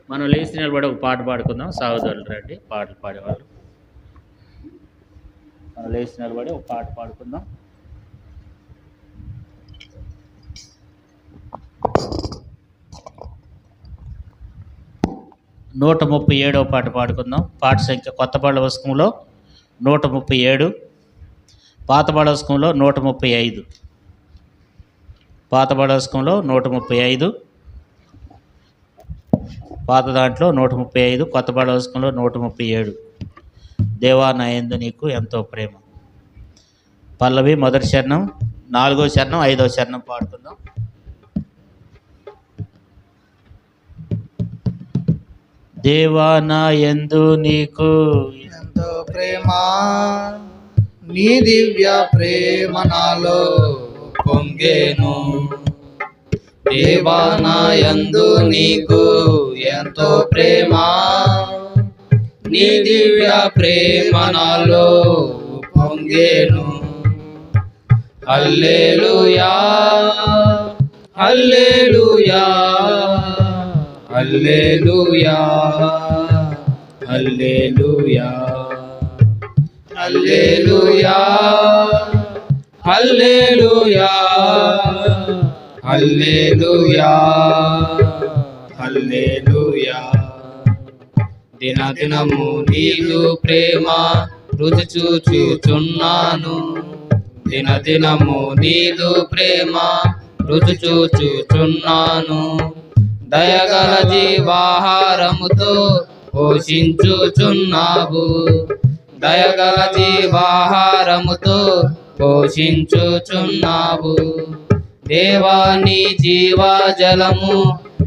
మనం లేచి నిలబడి ఒక పాట పాడుకుందాం. సహోదరులు రండి పాటలు పాడేవాళ్ళు. మనం లేచి నిలబడి ఒక పాట పాడుకుందాం. నూట 37వ పాట పాడుకుందాం. పాట సంఖ్య కొత్త పాటల పుస్తకంలో 137, పాత పాటల పుస్తకంలో 135. పాత పాటల పుస్తకంలో 135, పాత దాంట్లో 135, కొత్త పాటల పుస్తకంలో 137. దేవా నా యందు నీకు ఎంతో ప్రేమ. పల్లవి మొదటి చరణం, 4వ చరణం, 5వ చరణం పాడుకుందాం. దేవా నా యందు నీకు ఎంతో ప్రేమ, నీ దివ్య ప్రేమ నాలో పొంగేను. దేవా నా యందు నీకు ఎంతో ప్రేమ, నీ దివ్య ప్రేమ నాలో పొంగేను. హల్లెలూయా హల్లెలూయా హల్లెలూయా హల్లెలూయా హల్లెలూయా హల్లెలూయా హల్లెలూయా హల్లెలూయా. దినదినము నీదు ప్రేమ రుచి చూచుచున్నాను. దినదినము నీదు ప్రేమ రుచి చూచుచున్నాను. దయగల జీవాహారముతో పోషించుచున్నావు. దయగల జీవాహారముతో పోషించుచున్నావు. దేవా నీ జీవజలము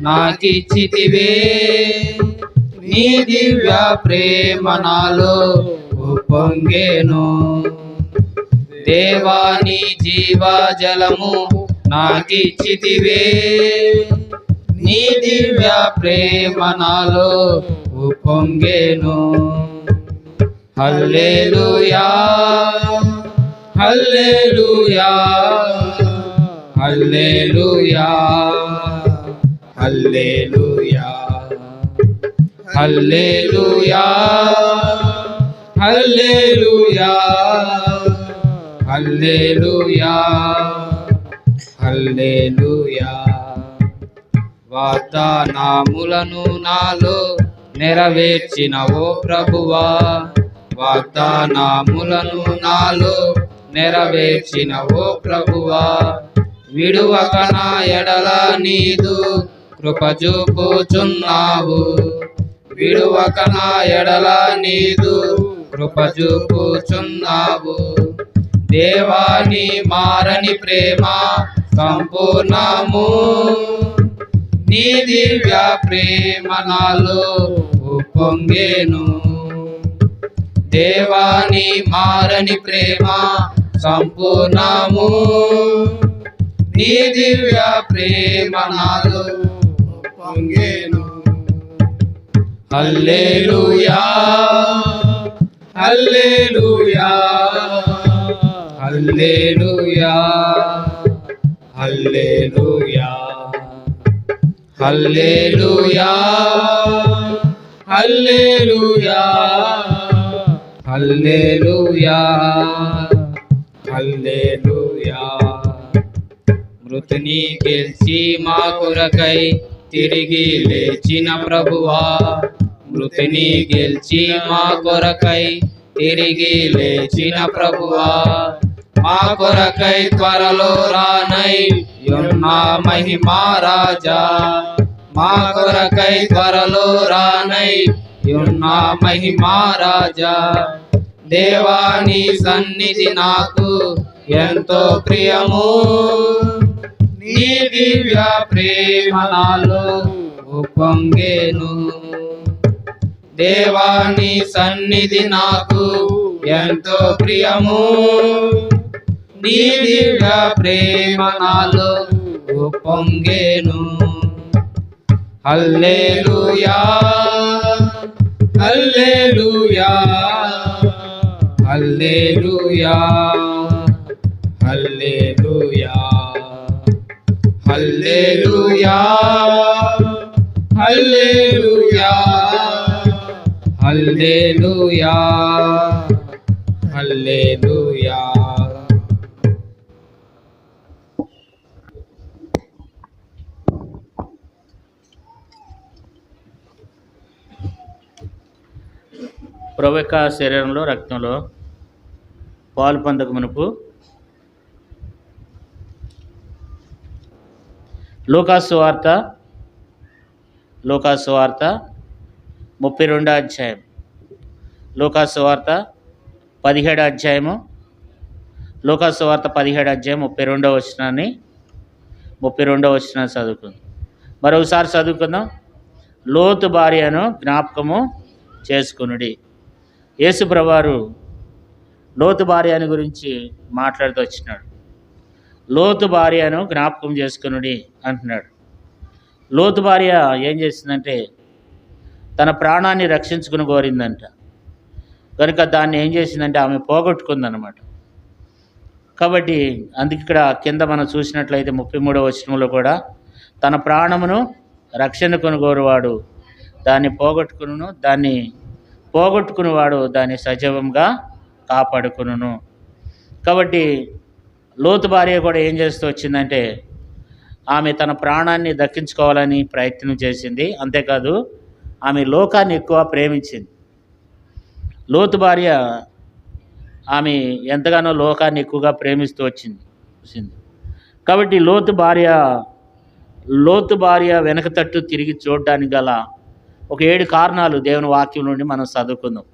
నాకిచ్చితివే. నీ దివ్య ప్రేమ నాలో ఉప్పొంగెను. దేవా నీ జీవజలము నాకిచ్చితివే. నీ దివ్య ప్రేమ నాలో ఉప్పొంగెను. హల్లెలూయా హల్లెలూయా హల్లెలూయా హల్లెలూయా హల్లెలూయా హల్లెలూయా హల్లెలూయా హల్లెలూయా. వాగ్దానములను నాలో నెరవేర్చిన ఓ ప్రభువా, వాగ్దానములను నాలో నెరవేర్చిన ఓ ప్రభువా, విడువక నా ఎడల నీదు కృప చూపుచున్నావు. విడువక నా ఎడల నీదు కృప చూపుచున్నావు. దేవా నీ మారని ప్రేమ సంపూర్ణము. నీ దివ్య ప్రేమ నాలో ఉప్పొంగెను. దేవా నీ మారని ప్రేమ సంపూర్ణము. నీ దివ్య ప్రేమ నాలో ఉప్పొంగెను. హల్లెలూయా హల్లెలూయా హల్లెలూయా హల్లెలూయా హల్లెలూయా హల్లెలూయా హల్లెలూయా హల్లెలూయా. మృతుని గెలిచి మా కొరకై తిరిగి లేచిన ప్రభువా, మృతుని గెలిచి మా కొరకై తిరిగి లేచిన ప్రభువా, మా కొరకై త్వరలో రానై ఉన్న మహిమా రాజా, మా కొరకై త్వరలో రానై ఉన్న మహిమా రాజా. దేవా నీ సన్నిధి నాకు ఎంతో ప్రియము. నీ దివ్య ప్రేమ నాలో ఉప్పొంగెను. దేవా నీ సన్నిధి నాకు ఎంతో ప్రియము. నీ దివ్య ప్రేమ నాలో ఉప్పొంగెను. హల్లెలూయా హల్లెలూయా హల్లెలూయా హల్లెలూయా హల్లెలూయా హల్లెలూయా హల్లెలూయా హల్లెలూయా. ప్రభు యొక్క శరీరంలో రక్తంలో పాలు పొందక మునుపు లూకాసు వార్త 32 అధ్యాయం, లూకాసు వార్త 17 అధ్యాయము, లూకాసు వార్త 17 అధ్యాయం 32వ వచనాన్ని చదువుకుందాం. మరొకసారి చదువుకుందాం. లోతు భార్యను జ్ఞాపకము చేసుకునుడి. యేసు ప్రభువారు లోతు భార్యను గురించి మాట్లాడుతూ వచ్చినాడు. లోతు భార్యను జ్ఞాపకం చేసుకునుడి అంటున్నాడు. లోతు భార్య ఏం చేసిందంటే తన ప్రాణాన్ని రక్షించుకుని కోరిందంట. కనుక దాన్ని ఏం చేసిందంటే ఆమె పోగొట్టుకుందన్నమాట. కాబట్టి అందుకే ఇక్కడ కింద మనం చూసినట్లయితే 33వ వచనంలో కూడా తన ప్రాణమును రక్షణ కొనుగోరువాడు దాన్ని పోగొట్టుకునేవాడు దాన్ని సజీవంగా కాపాడుకును. కాబట్టి లోతు భార్య కూడా ఏం చేస్తూ వచ్చిందంటే ఆమె తన ప్రాణాన్ని దక్కించుకోవాలని ప్రయత్నం చేసింది. అంతేకాదు ఆమె లోకాన్ని ఎక్కువ ప్రేమించింది. లోతు భార్య ఆమె ఎంతగానో లోకాన్ని ఎక్కువగా ప్రేమిస్తూ వచ్చింది. కాబట్టి లోతు భార్య వెనక తట్టు తిరిగి చూడడానికి గల ఒక 7 కారణాలు దేవుని వాక్యం నుండి మనం చదువుకుందాం.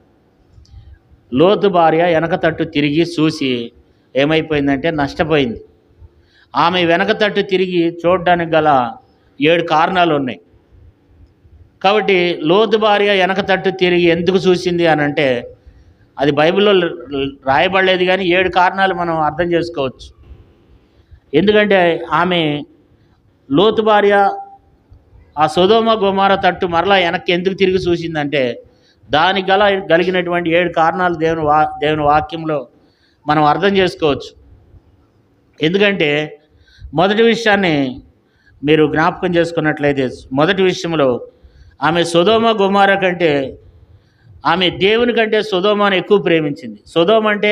లోతు భార్య వెనక తట్టు తిరిగి చూసి ఏమైపోయిందంటే నష్టపోయింది. ఆమె వెనక తట్టు తిరిగి చూడడానికి గల 7 కారణాలు ఉన్నాయి. కాబట్టి లోతు భార్య వెనక తట్టు తిరిగి ఎందుకు చూసింది అని అంటే అది బైబిల్లో రాయబడలేదు, కానీ 7 కారణాలు మనం అర్థం చేసుకోవచ్చు. ఎందుకంటే ఆమె లోతు భార్య ఆ సొదొమ గొమొర్రా తట్టు మరలా వెనక్కి ఎందుకు తిరిగి చూసిందంటే దానికి కలిగినటువంటి 7 కారణాలు దేవుని వాక్యంలో మనం అర్థం చేసుకోవచ్చు. ఎందుకంటే మొదటి విషయాన్ని మీరు జ్ఞాపకం చేసుకున్నట్లయితే మొదటి విషయంలో ఆమె సొదొమ గొమొర్రా కంటే ఆమె దేవుని కంటే సొదొమను ఎక్కువ ప్రేమించింది. సొదొమ అంటే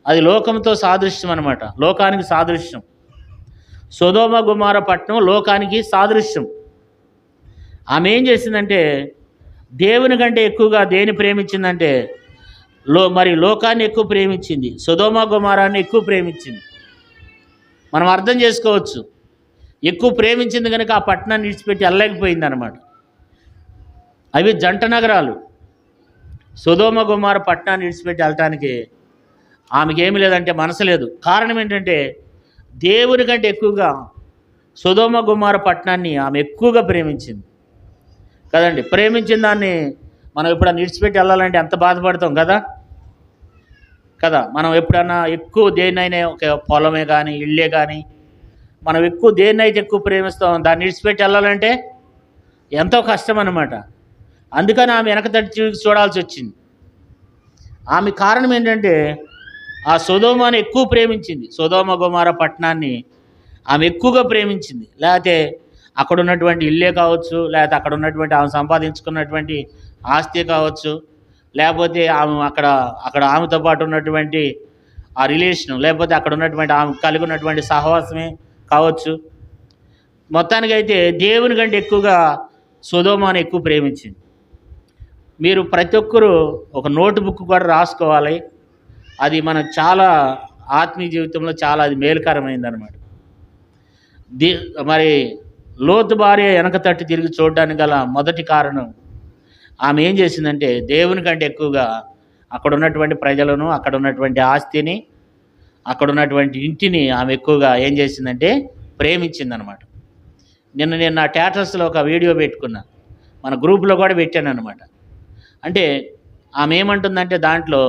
అది లోకంతో సాదృశ్యం అన్నమాట, లోకానికి సాదృశ్యం. సొదొమ గొమొర్రా పట్టణం లోకానికి సాదృశ్యం. ఆమె ఏం చేసిందంటే దేవుని కంటే ఎక్కువగా దేని ప్రేమించిందంటే లోకాన్ని ఎక్కువ ప్రేమించింది, సొదొమ గొమొర్రాని ఎక్కువ ప్రేమించింది. మనం అర్థం చేసుకోవచ్చు. ఎక్కువ ప్రేమించింది కనుక ఆ పట్టణాన్ని విడిచిపెట్టి వెళ్ళలేకపోయింది అన్నమాట. అవి జంట నగరాలు. సొదొమ గొమొర్రా పట్టణాన్ని విడిచిపెట్టి వెళ్ళటానికి ఆమెకి ఏమీ లేదంటే మనసు లేదు. కారణం ఏంటంటే దేవుని కంటే ఎక్కువగా సొదొమ గొమొర్రా పట్టణాన్ని ఆమె ఎక్కువగా ప్రేమించింది కదండి. ప్రేమించిన దాన్ని మనం ఎప్పుడన్నా విడిచిపెట్టి వెళ్ళాలంటే ఎంత బాధపడతాం కదా. మనం ఎప్పుడన్నా ఎక్కువ దేన్నైనా ఒక పొలమే కానీ ఇళ్ళే కానీ మనం ఎక్కువ దేన్నైతే ఎక్కువ ప్రేమిస్తాం దాన్ని విడిచిపెట్టి వెళ్ళాలంటే ఎంతో కష్టం అన్నమాట. అందుకని ఆమె వెనక తట్టి చూడాల్సి వచ్చింది. ఆమె కారణం ఏంటంటే ఆ సొదొమను ఎక్కువ ప్రేమించింది. సొదొమ గొమొర్రా పట్టణాన్ని ఆమె ఎక్కువగా ప్రేమించింది. లేకపోతే అక్కడ ఉన్నటువంటి ఇల్లే కావచ్చు, లేకపోతే అక్కడ ఉన్నటువంటి ఆమె సంపాదించుకున్నటువంటి ఆస్తి కావచ్చు, లేకపోతే ఆమె అక్కడ ఆమెతో పాటు ఉన్నటువంటి ఆ రిలేషను, లేకపోతే అక్కడ ఉన్నటువంటి ఆమె కలిగి ఉన్నటువంటి సహవాసమే కావచ్చు. మొత్తానికైతే దేవుని కంటే ఎక్కువగా సొదొమను ఎక్కువ ప్రేమించింది. మీరు ప్రతి ఒక్కరూ ఒక నోట్ బుక్ కూడా రాసుకోవాలి. అది మన చాలా ఆత్మీయ జీవితంలో చాలా అది మేలుకరమైంది అన్నమాట. మరి లోతు భార్య వెనక తట్టు తిరిగి చూడడానికి గల మొదటి కారణం ఆమె ఏం చేసిందంటే దేవుని కంటే ఎక్కువగా అక్కడ ఉన్నటువంటి ప్రజలను, అక్కడ ఉన్నటువంటి ఆస్తిని, అక్కడ ఉన్నటువంటి ఇంటిని ఆమె ఎక్కువగా ఏం చేసిందంటే ప్రేమించిందనమాట. నేను నా స్టేటస్లో ఒక వీడియో పెట్టుకున్నా, మన గ్రూప్లో కూడా పెట్టాను అనమాట. అంటే ఆమె ఏమంటుందంటే దాంట్లో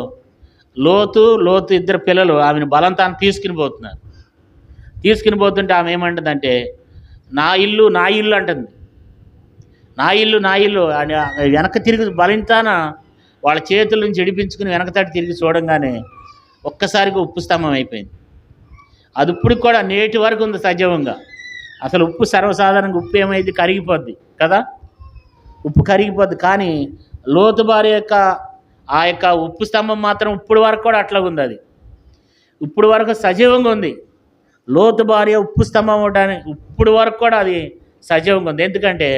లోతు ఇద్దరు పిల్లలు ఆమెను బలంతాన్ని తీసుకుని పోతుంటే ఆమె ఏమంటుందంటే నా ఇల్లు అంటుంది. నా ఇల్లు అని వెనక తిరిగి బలింతాన వాళ్ళ చేతుల నుంచి ఎడిపించుకుని వెనక తట్టి తిరిగి చూడంగానే ఒక్కసారిగా ఉప్పు స్తంభం అయిపోయింది. అది ఇప్పుడు కూడా నేటి వరకు ఉంది సజీవంగా. అసలు ఉప్పు సర్వసాధారణంగా ఉప్పు ఏమైంది, కరిగిపోద్ది కదా. ఉప్పు కరిగిపోద్ది. కానీ లోతు భార్య యొక్క ఆ యొక్క ఉప్పు స్తంభం మాత్రం ఇప్పుడు వరకు కూడా అట్లా ఉంది. అది ఇప్పుడు వరకు సజీవంగా ఉంది. లోతు భార్య ఉప్పు స్తంభం అవడానికి ఇప్పుడు వరకు కూడా అది సజీవంగా ఉంది. ఎందుకంటే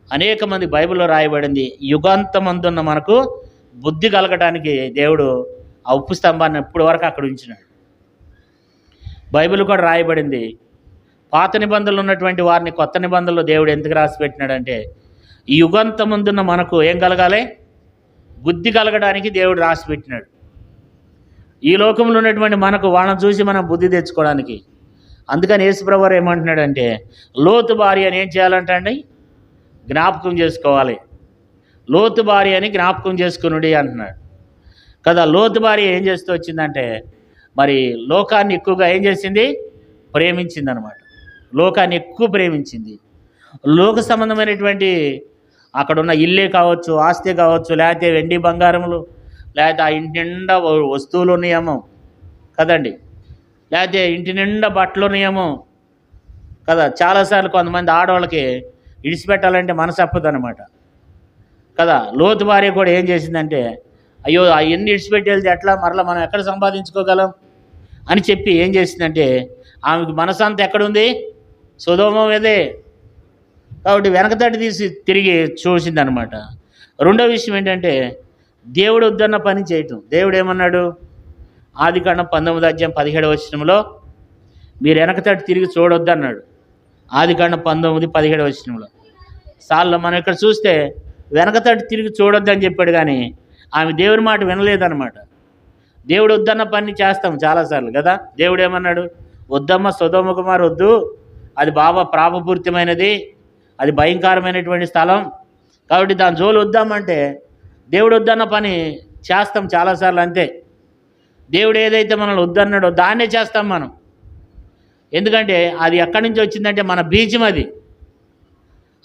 అనేక మంది బైబిల్లో రాయబడింది, యుగాంతమందున్న మనకు బుద్ధి కలగడానికి దేవుడు ఆ ఉప్పు స్తంభాన్ని ఇప్పుడు వరకు అక్కడ ఉంచినాడు. బైబిల్ కూడా రాయబడింది, పాత నిబంధనలు ఉన్నటువంటి వారిని కొత్త నిబంధనలు దేవుడు ఎందుకు రాసి పెట్టినాడంటే ఈ యుగాంతమందున్న మనకు ఏం కలగాలి, బుద్ధి కలగడానికి దేవుడు రాసి పెట్టినాడు. ఈ లోకంలో ఉన్నటువంటి మనకు వాళ్ళని చూసి మనం బుద్ధి తెచ్చుకోవడానికి. అందుకని యేసుప్రభువు వారు ఏమంటున్నాడంటే లోతు భార్యని ఏం చేయాలంటే అండి, జ్ఞాపకం చేసుకోవాలి. లోతు భార్య అని జ్ఞాపకం చేసుకునుడి అంటున్నాడు కదా. లోతు భార్య ఏం చేస్తూ వచ్చిందంటే మరి లోకాన్ని ఎక్కువగా ఏం చేసింది, ప్రేమించింది అనమాట. లోకాన్ని ఎక్కువ ప్రేమించింది. లోక సంబంధమైనటువంటి అక్కడ ఉన్న ఇల్లే కావచ్చు, ఆస్తి కావచ్చు, లేకపోతే వెండి బంగారములు, లేకపోతే ఆ ఇంటి నిండా వస్తువులు ఉన్నాయేమో కదండి, లేకపోతే ఇంటి నిండా బట్టలు ఉన్నాయేమో కదా. చాలాసార్లు కొంతమంది ఆడవాళ్ళకి ఇడిచిపెట్టాలంటే మనసు అప్పదనమాట కదా. లోతు భార్య కూడా ఏం చేసిందంటే అయ్యో అవన్నీ ఇడిచిపెట్టి వెళ్తే ఎట్లా, మరలా మనం ఎక్కడ సంపాదించుకోగలం అని చెప్పి ఏం చేసిందంటే ఆమెకు మనసంతా ఎక్కడుంది, సొదొమ మీదే. కాబట్టి వెనకతడి తీసి తిరిగి చూసిందనమాట. రెండో విషయం ఏంటంటే దేవుడు వద్దన్న పని చేయటం. దేవుడు ఏమన్నాడు, ఆదికాండం 19:17 మీరు వెనకతడి తిరిగి చూడొద్దు అన్నాడు. ఆదికాండం 19:17 సార్లు మనం ఇక్కడ చూస్తే వెనకతడి తిరిగి చూడొద్దు అని చెప్పాడు, కానీ ఆమె దేవుని మాట వినలేదన్నమాట. దేవుడు వద్దన్న పని చేస్తాం చాలాసార్లు కదా. దేవుడు ఏమన్నాడు, వద్దమ్మ సొదొమ కుమార్ వద్దు, అది పాపపూరితమైనది, అది భయంకరమైనటువంటి స్థలం, కాబట్టి దాని జోలు వద్దామంటే దేవుడు వద్దన్న పని చేస్తాం చాలాసార్లు. అంతే, దేవుడు ఏదైతే మనల్ని వద్దన్నాడో దాన్నే చేస్తాం మనం. ఎందుకంటే అది ఎక్కడి నుంచి వచ్చిందంటే మన బీజం.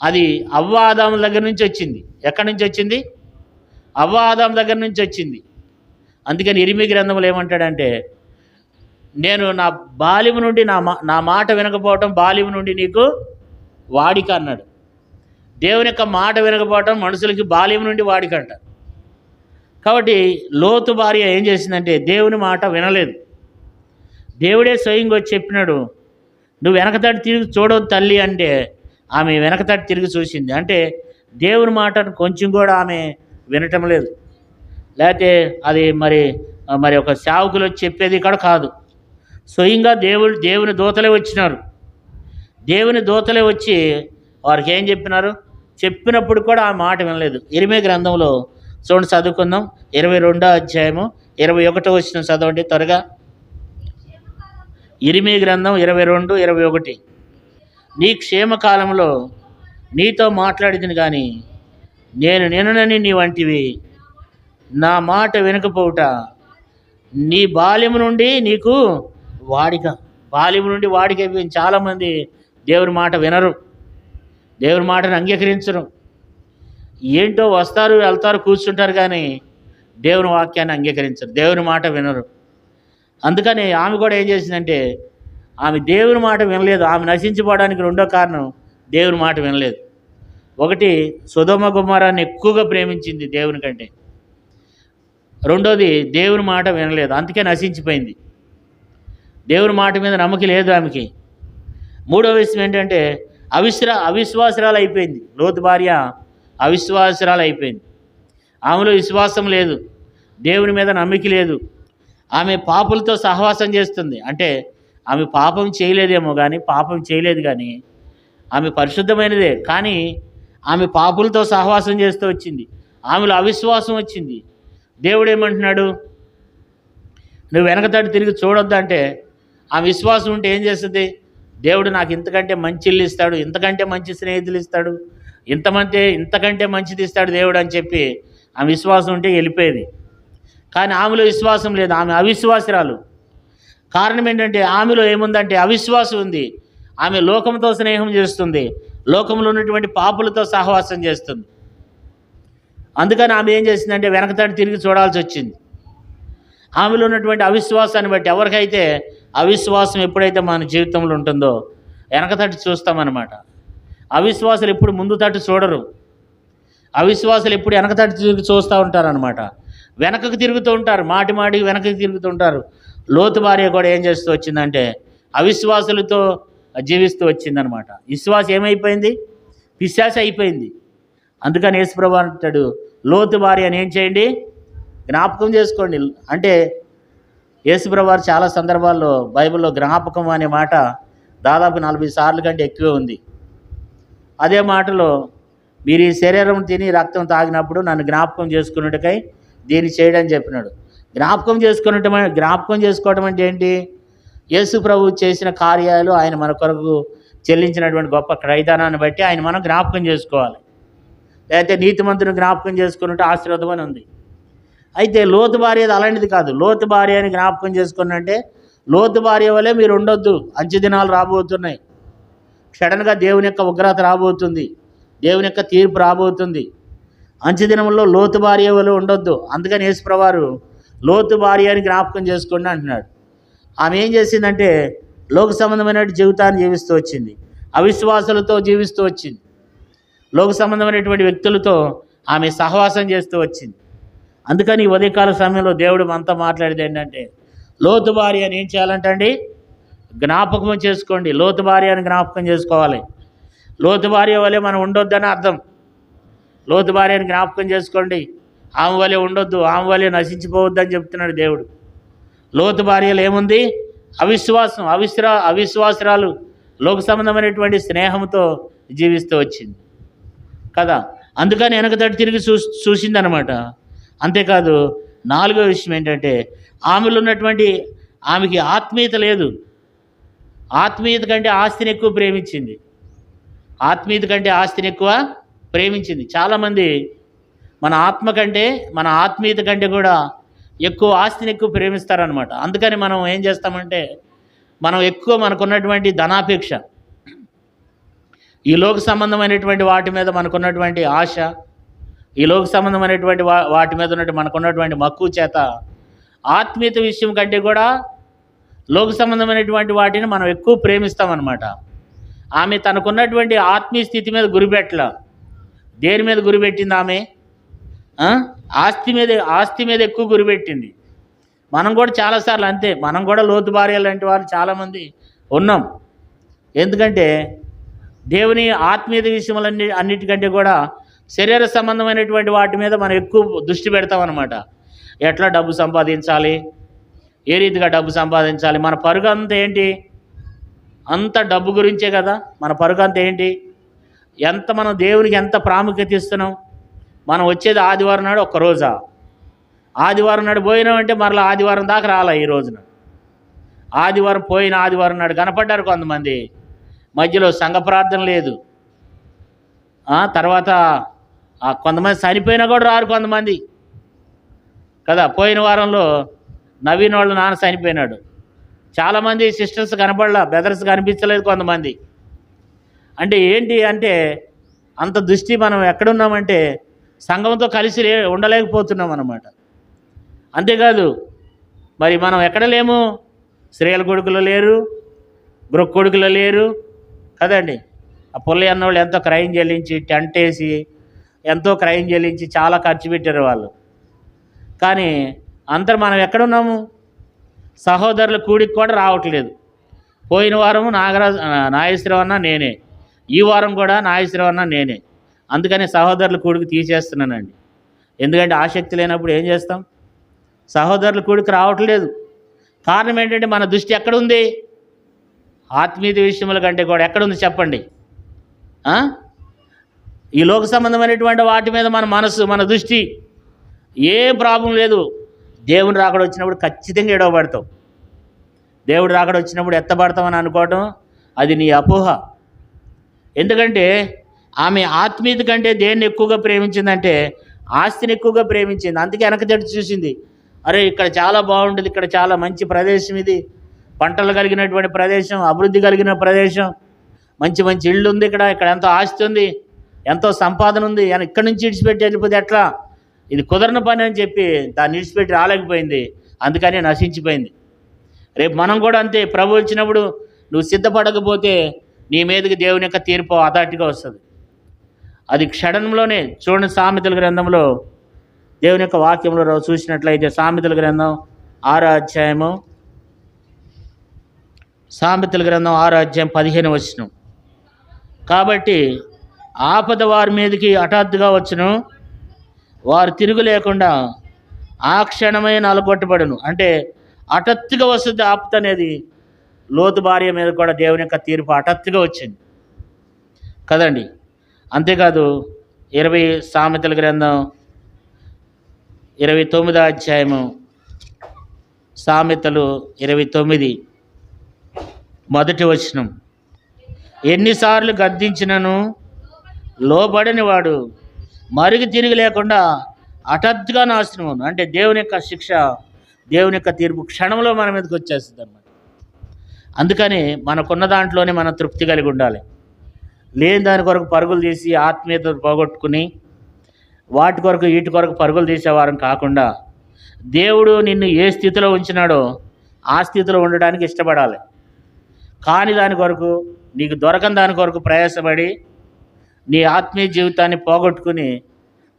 అది అవ్వ ఆదాము దగ్గర నుంచి వచ్చింది. ఎక్కడి నుంచి వచ్చింది, అవ్వ ఆదాము దగ్గర నుంచి వచ్చింది. అందుకని ఇర్మీయా గ్రంథంలో ఏమంటాడంటే నేను నా బాల్యం నుండి నా మాట వినకపోవటం బాల్యం నుండి నీకు వాడిక అన్నాడు. దేవుని యొక్క మాట వినకపోవటం మనుషులకి బాల్యం నుండి వాడిక అంట. కాబట్టి లోతు భార్య ఏం చేసిందంటే దేవుని మాట వినలేదు. దేవుడే స్వయంగా వచ్చి చెప్పినాడు, నువ్వు వెనకతడి తిరిగి చూడవద్దు తల్లి అంటే ఆమె వెనకతడి తిరిగి చూసింది. అంటే దేవుని మాటను కొంచెం కూడా ఆమె వినటం లేదు. లేకపోతే అది మరి ఒక సేవకులు వచ్చి చెప్పేది ఇక్కడ కాదు. స్వయంగా దేవుని దూతలే వచ్చినారు. దేవుని దూతలే వచ్చి వారికి ఏం చెప్పినారు, చెప్పినప్పుడు కూడా ఆ మాట వినలేదు. ఇర్మీయా గ్రంథంలో చూడండి, చదువుకుందాం. 22:21 చదవండి త్వరగా. ఇర్మీయా గ్రంథం 22:21 నీ క్షేమకాలంలో నీతో మాట్లాడిదిని కానీ నేను నిన్ననని నీ వంటివి నా మాట వినకపోవుట నీ బాల్యము నుండి నీకు వాడిక. బాల్యం నుండి వాడిక అయిపోయింది. చాలామంది దేవుని మాట వినరు, దేవుని మాటను అంగీకరించరు. ఏంటో వస్తారు వెళ్తారు కూర్చుంటారు, కానీ దేవుని వాక్యాన్ని అంగీకరించరు, దేవుని మాట వినరు. అందుకని ఆమె కూడా ఏం చేసిందంటే ఆమె దేవుని మాట వినలేదు. ఆమె నశించిపోవడానికి రెండో కారణం దేవుని మాట వినలేదు. ఒకటి, సొదొమ గొమొర్రాని ఎక్కువగా ప్రేమించింది దేవుని కంటే. రెండోది, దేవుని మాట వినలేదు, అందుకే నశించిపోయింది. దేవుని మాట మీద నమ్మకం లేదు ఆమెకి. మూడో విషయం ఏంటంటే అవిశ్వాసరాలు అయిపోయింది. లోతు భార్య అవిశ్వాసరాలు అయిపోయింది. ఆమెలో విశ్వాసం లేదు, దేవుని మీద నమ్మిక లేదు. ఆమె పాపులతో సహవాసం చేస్తుంది. అంటే ఆమె పాపం చేయలేదేమో కానీ, పాపం చేయలేదు కానీ ఆమె పరిశుద్ధమైనదే, కానీ ఆమె పాపులతో సహవాసం చేస్తూ వచ్చింది. ఆమెలో అవిశ్వాసం వచ్చింది. దేవుడు ఏమంటున్నాడు, నువ్వు వెనకతడి తిరిగి చూడొద్దు అంటే ఆమె విశ్వాసం ఉంటే ఏం చేస్తుంది, దేవుడు నాకు ఇంతకంటే మంచి ఇల్లు ఇస్తాడు, ఇంతకంటే మంచి స్నేహితులు ఇస్తాడు, ఇంతకంటే మంచిది ఇస్తాడు దేవుడు అని చెప్పి ఆమె విశ్వాసం ఉంటే వెళ్ళిపోయేది. కానీ ఆమెలో విశ్వాసం లేదు, ఆమె అవిశ్వాసరాలు. కారణం ఏంటంటే ఆమెలో ఏముందంటే అవిశ్వాసం ఉంది. ఆమె లోకంతో స్నేహం చేస్తుంది, లోకంలో ఉన్నటువంటి పాపులతో సహవాసం చేస్తుంది. అందుకని ఆమె ఏం చేసిందంటే వెనకతడి తిరిగి చూడాల్సి వచ్చింది. ఆమెలో ఉన్నటువంటి అవిశ్వాసాన్ని బట్టి. ఎవరికైతే అవిశ్వాసం ఎప్పుడైతే మన జీవితంలో ఉంటుందో వెనకతడి చూస్తామన్నమాట. అవిశ్వాసాలు ఎప్పుడు ముందు తట్టు చూడరు. అవిశ్వాసులు ఎప్పుడు వెనకతడి తిరిగి చూస్తూ ఉంటారనమాట. వెనకకు తిరుగుతూ ఉంటారు, మాటి మాటికి వెనకకి తిరుగుతుంటారు. లోతు భార్య కూడా ఏం చేస్తూ వచ్చిందంటే అవిశ్వాసులతో జీవిస్తూ వచ్చిందనమాట. విశ్వాసం ఏమైపోయింది? పిశాచి అయిపోయింది. అందుకని యేసుప్రభు అంటాడు, లోతు భార్య అని ఏం చేయండి? జ్ఞాపకం చేసుకోండి. అంటే యేసుప్రభు వారు చాలా సందర్భాల్లో బైబిల్లో జ్ఞాపకం అనే మాట దాదాపు 40 సార్లు కంటే ఎక్కువే ఉంది. అదే మాటలో మీరు ఈ శరీరం తిని రక్తం తాగినప్పుడు నన్ను జ్ఞాపకం చేసుకున్నట్టుకై దీన్ని చేయడం చెప్పినాడు. జ్ఞాపకం చేసుకోవడం అంటే ఏంటి? యేసు ప్రభు చేసిన కార్యాలు, ఆయన మన కొరకు చెల్లించినటువంటి గొప్ప క్రయదానాన్ని బట్టి ఆయన మనం జ్ఞాపకం చేసుకోవాలి. లేకపోతే నీతిమంతుని జ్ఞాపకం చేసుకున్నట్టు ఆశీర్వాదం అని ఉంది. అయితే లోతు భార్య అలాంటిది కాదు. లోతు భార్య అని జ్ఞాపకం చేసుకున్నంటే లోతు భార్య వల్లే మీరు ఉండొద్దు. అంచె దినాలు రాబోతున్నాయి. సడన్గా దేవుని యొక్క ఉగ్రత రాబోతుంది, దేవుని యొక్క తీర్పు రాబోతుంది. అంచె దినంలో లోతు భార్య వల్ల ఉండొద్దు. అందుకని యేసుప్రభు వారు లోతు భార్య అని జ్ఞాపకం చేసుకోండి అంటున్నాడు. ఆమె ఏం చేసిందంటే లోక సంబంధమైన జీవితాన్ని జీవిస్తూ వచ్చింది, అవిశ్వాసులతో జీవిస్తూ వచ్చింది, లోక సంబంధమైనటువంటి వ్యక్తులతో ఆమె సహవాసం చేస్తూ వచ్చింది. అందుకని ఈ ఉదయకాల సమయంలో దేవుడు మనతో మాట్లాడేది ఏంటంటే లోతు భార్య అని ఏం చేయాలంటండి? జ్ఞాపకం చేసుకోండి. లోతు భార్య అని జ్ఞాపకం చేసుకోవాలి. లోతు భార్య వలె మనం ఉండొద్దని అర్థం. లోతు భార్య అని జ్ఞాపకం చేసుకోండి. ఆమె వలె ఉండొద్దు, ఆమె వలె నశించిపోవద్దని చెప్తున్నాడు దేవుడు. లోతు భార్యలో ఏముంది? అవిశ్వాసం, అవిశ్వాసరాలు, లోక సంబంధమైనటువంటి స్నేహంతో జీవిస్తూ వచ్చింది కదా. అందుకని వెనకతడి తిరిగి చూసిందనమాట. అంతేకాదు, 4వ విషయం ఏంటంటే ఆమెలో ఉన్నటువంటి ఆమెకి ఆత్మీయత లేదు. ఆత్మీయత కంటే ఆస్తిని ఎక్కువ ప్రేమించింది. ఆత్మీయత కంటే ఆస్తిని ఎక్కువ ప్రేమించింది. చాలామంది మన ఆత్మీయత కంటే కూడా ఎక్కువ ఆస్తిని ఎక్కువ ప్రేమిస్తారనమాట. అందుకని మనం ఏం చేస్తామంటే మనం ఎక్కువ మనకున్నటువంటి ధనాపేక్ష, ఈ లోక సంబంధమైనటువంటి వాటి మీద మనకున్నటువంటి ఆశ, ఈ లోక సంబంధమైనటువంటి వాటి మీద ఉన్నటువంటి మనకున్నటువంటి మక్కువ చేత ఆత్మీయత విషయం కంటే కూడా లోక సంబంధమైనటువంటి వాటిని మనం ఎక్కువ ప్రేమిస్తామన్నమాట. ఆమె తనకున్నటువంటి ఆత్మీయ స్థితి మీద గురిపెట్టల. దేని మీద గురిపెట్టింది ఆమె? ఆస్తి మీద ఎక్కువ గురిపెట్టింది. మనం కూడా చాలాసార్లు అంతే. మనం కూడా లోతు భార్య లాంటి వాళ్ళు చాలామంది ఉన్నాం. ఎందుకంటే దేవుని ఆత్మీయత అన్నిటికంటే కూడా శరీర సంబంధమైనటువంటి వాటి మీద మనం ఎక్కువ దృష్టి పెడతాం అన్నమాట. ఎట్లా డబ్బు సంపాదించాలి, ఏ రీతిగా డబ్బు సంపాదించాలి. మన పరుగు అంతా ఏంటి? అంత డబ్బు గురించే కదా. మన పరుగు అంతా ఏంటి? మనం దేవునికి ఎంత ప్రాముఖ్యత ఇస్తున్నాం. మనం వచ్చేది ఆదివారం నాడు ఒక్కరోజా? ఆదివారం నాడు పోయినామంటే మరలా ఆదివారం దాకా రాలా. ఈ రోజున ఆదివారం నాడు కనపడ్డారు కొంతమంది, మధ్యలో సంఘ ప్రార్థన లేదు. తర్వాత కొంతమంది చనిపోయినా కూడా రారు కొంతమంది కదా. పోయిన వారంలో నవీన్ వాళ్ళ నాన్న చనిపోయినాడు. చాలామంది సిస్టర్స్ కనపడలా, బ్రదర్స్ కనిపించలేదు కొంతమంది. అంటే ఏంటి అంటే అంత దృష్టి మనం ఎక్కడున్నామంటే సంఘంతో కలిసి ఉండలేకపోతున్నాం అన్నమాట. అంతేకాదు, మరి మనం ఎక్కడ లేము? శ్రేయల కొడుకులు లేరు, గృహ కొడుకులు లేరు కదండి. ఆ పుల్లయ్య అన్నవాళ్ళు ఎంతో క్రయం చెల్లించి టెంట్ వేసి ఎంతో క్రయం చెల్లించి చాలా ఖర్చు పెట్టారు వాళ్ళు. కానీ మనం ఎక్కడున్నాము? సహోదరుల కూడికి కూడా రావట్లేదు. పోయిన వారము నాగేశ్వరరావు అన్న నేనే, ఈ వారం కూడా నాగేశ్వరరావు అన్న నేనే. అందుకని సహోదరుల కూడికి తీసేస్తున్నానండి. ఎందుకంటే ఆసక్తి లేనప్పుడు ఏం చేస్తాం? సహోదరుల కూడికి రావట్లేదు. కారణం ఏంటంటే మన దృష్టి ఎక్కడుంది? ఆత్మీయ విషయముల కంటే కూడా ఎక్కడుంది చెప్పండి? ఈ లోక సంబంధమైనటువంటి వాటి మీద మన మనసు, మన దృష్టి. ఏ ప్రాబ్లం లేదు. దేవుని రాకడ వచ్చినప్పుడు ఖచ్చితంగా ఎడవబడతావు. దేవుడు రాకడ వచ్చినప్పుడు ఎత్తబడతామని అనుకోవటం అది నీ అపోహ. ఎందుకంటే ఆమె ఆత్మీయత కంటే దేన్ని ఎక్కువగా ప్రేమించిందంటే ఆస్తిని ఎక్కువగా ప్రేమించింది. అందుకే వెనకతడి చూసింది. అరే, ఇక్కడ చాలా బాగుంటుంది, ఇక్కడ చాలా మంచి ప్రదేశం, ఇది పంటలు కలిగినటువంటి ప్రదేశం, అభివృద్ధి కలిగిన ప్రదేశం, మంచి మంచి ఇళ్ళు ఉంది, ఇక్కడ ఎంతో ఆస్తి ఉంది, ఎంతో సంపాదన ఉంది, ఇక్కడి నుంచి ఇడిచిపెట్టి వెళ్ళిపోతే ఎట్లా? ఇది కుదరని పని అని చెప్పి దాన్ని ఇడిచిపెట్టి రాలేకపోయింది. అందుకని నశించిపోయింది. రేపు మనం కూడా అంతే. ప్రభు వచ్చినప్పుడు నువ్వు సిద్ధపడకపోతే నీ మీదకి దేవుని యొక్క తీర్పు అథారిటీగా వస్తుంది. అది క్షణంలోనే. చూడండి, సామెతల గ్రంథంలో దేవుని యొక్క వాక్యంలో చూసినట్లయితే సామెతల గ్రంథం 6వ అధ్యాయము, సామెతల గ్రంథం 6వ అధ్యాయం 15వ వచనం. కాబట్టి ఆపద వారి మీదకి హఠాత్తుగా వచ్చును, వారు తిరుగు లేకుండా ఆ క్షణమే నలగొట్టబడును. అంటే హఠాత్తుగా వస్తుంది ఆపద అనేది. లోతు భార్య మీద కూడా దేవుని యొక్క తీర్పు హఠాత్తుగా వచ్చింది కదండి. అంతేకాదు 20 సామెతల గ్రంథం 29వ అధ్యాయము, సామెతలు 29 మొదటి వచనం. ఎన్నిసార్లు గద్దించినను లోబడని వాడు మరుగు తిరిగి లేకుండా హఠాత్తుగా నాశనం. అంటే దేవుని యొక్క శిక్ష, దేవుని యొక్క తీర్పు క్షణంలో మన మీదకి వచ్చేస్తుంది అన్నమాట. అందుకని మనకున్న దాంట్లోనే మనం తృప్తి కలిగి ఉండాలి. లేని దాని కొరకు పరుగులు తీసి ఆత్మీయత పోగొట్టుకుని వాటి కొరకు వీటి కొరకు పరుగులు తీసేవారం కాకుండా, దేవుడు నిన్ను ఏ స్థితిలో ఉంచినాడో ఆ స్థితిలో ఉండడానికి ఇష్టపడాలి. కాని దాని కొరకు, నీకు దొరకని దాని కొరకు ప్రయాసపడి నీ ఆత్మీయ జీవితాన్ని పోగొట్టుకుని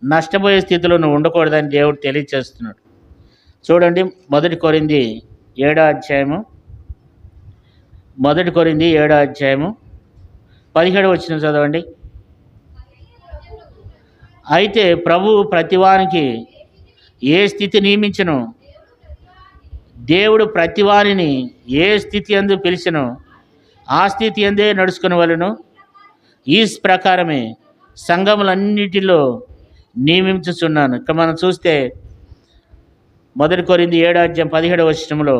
నష్టపోయే స్థితిలో నువ్వు ఉండకూడదని దేవుడు తెలియచేస్తున్నాడు. చూడండి, 1 కొరింథీ 7వ అధ్యాయము, 1 కొరింథీ 7వ అధ్యాయము 17వ వచనం చదవండి. అయితే ప్రభువు ప్రతివానికి ఏ స్థితి నియమించును, దేవుడు ప్రతివారిని ఏ స్థితి యందు పిలిచెను ఆ స్థితి యందే నడుచుకునవలెను. ఈ ప్రకారమే సంఘములన్నిటిలో నియమించుచున్నాను. ఇక్కడ మనం చూస్తే 1 కొరింథీ 7వ అధ్యాయం 17వ వచనంలో,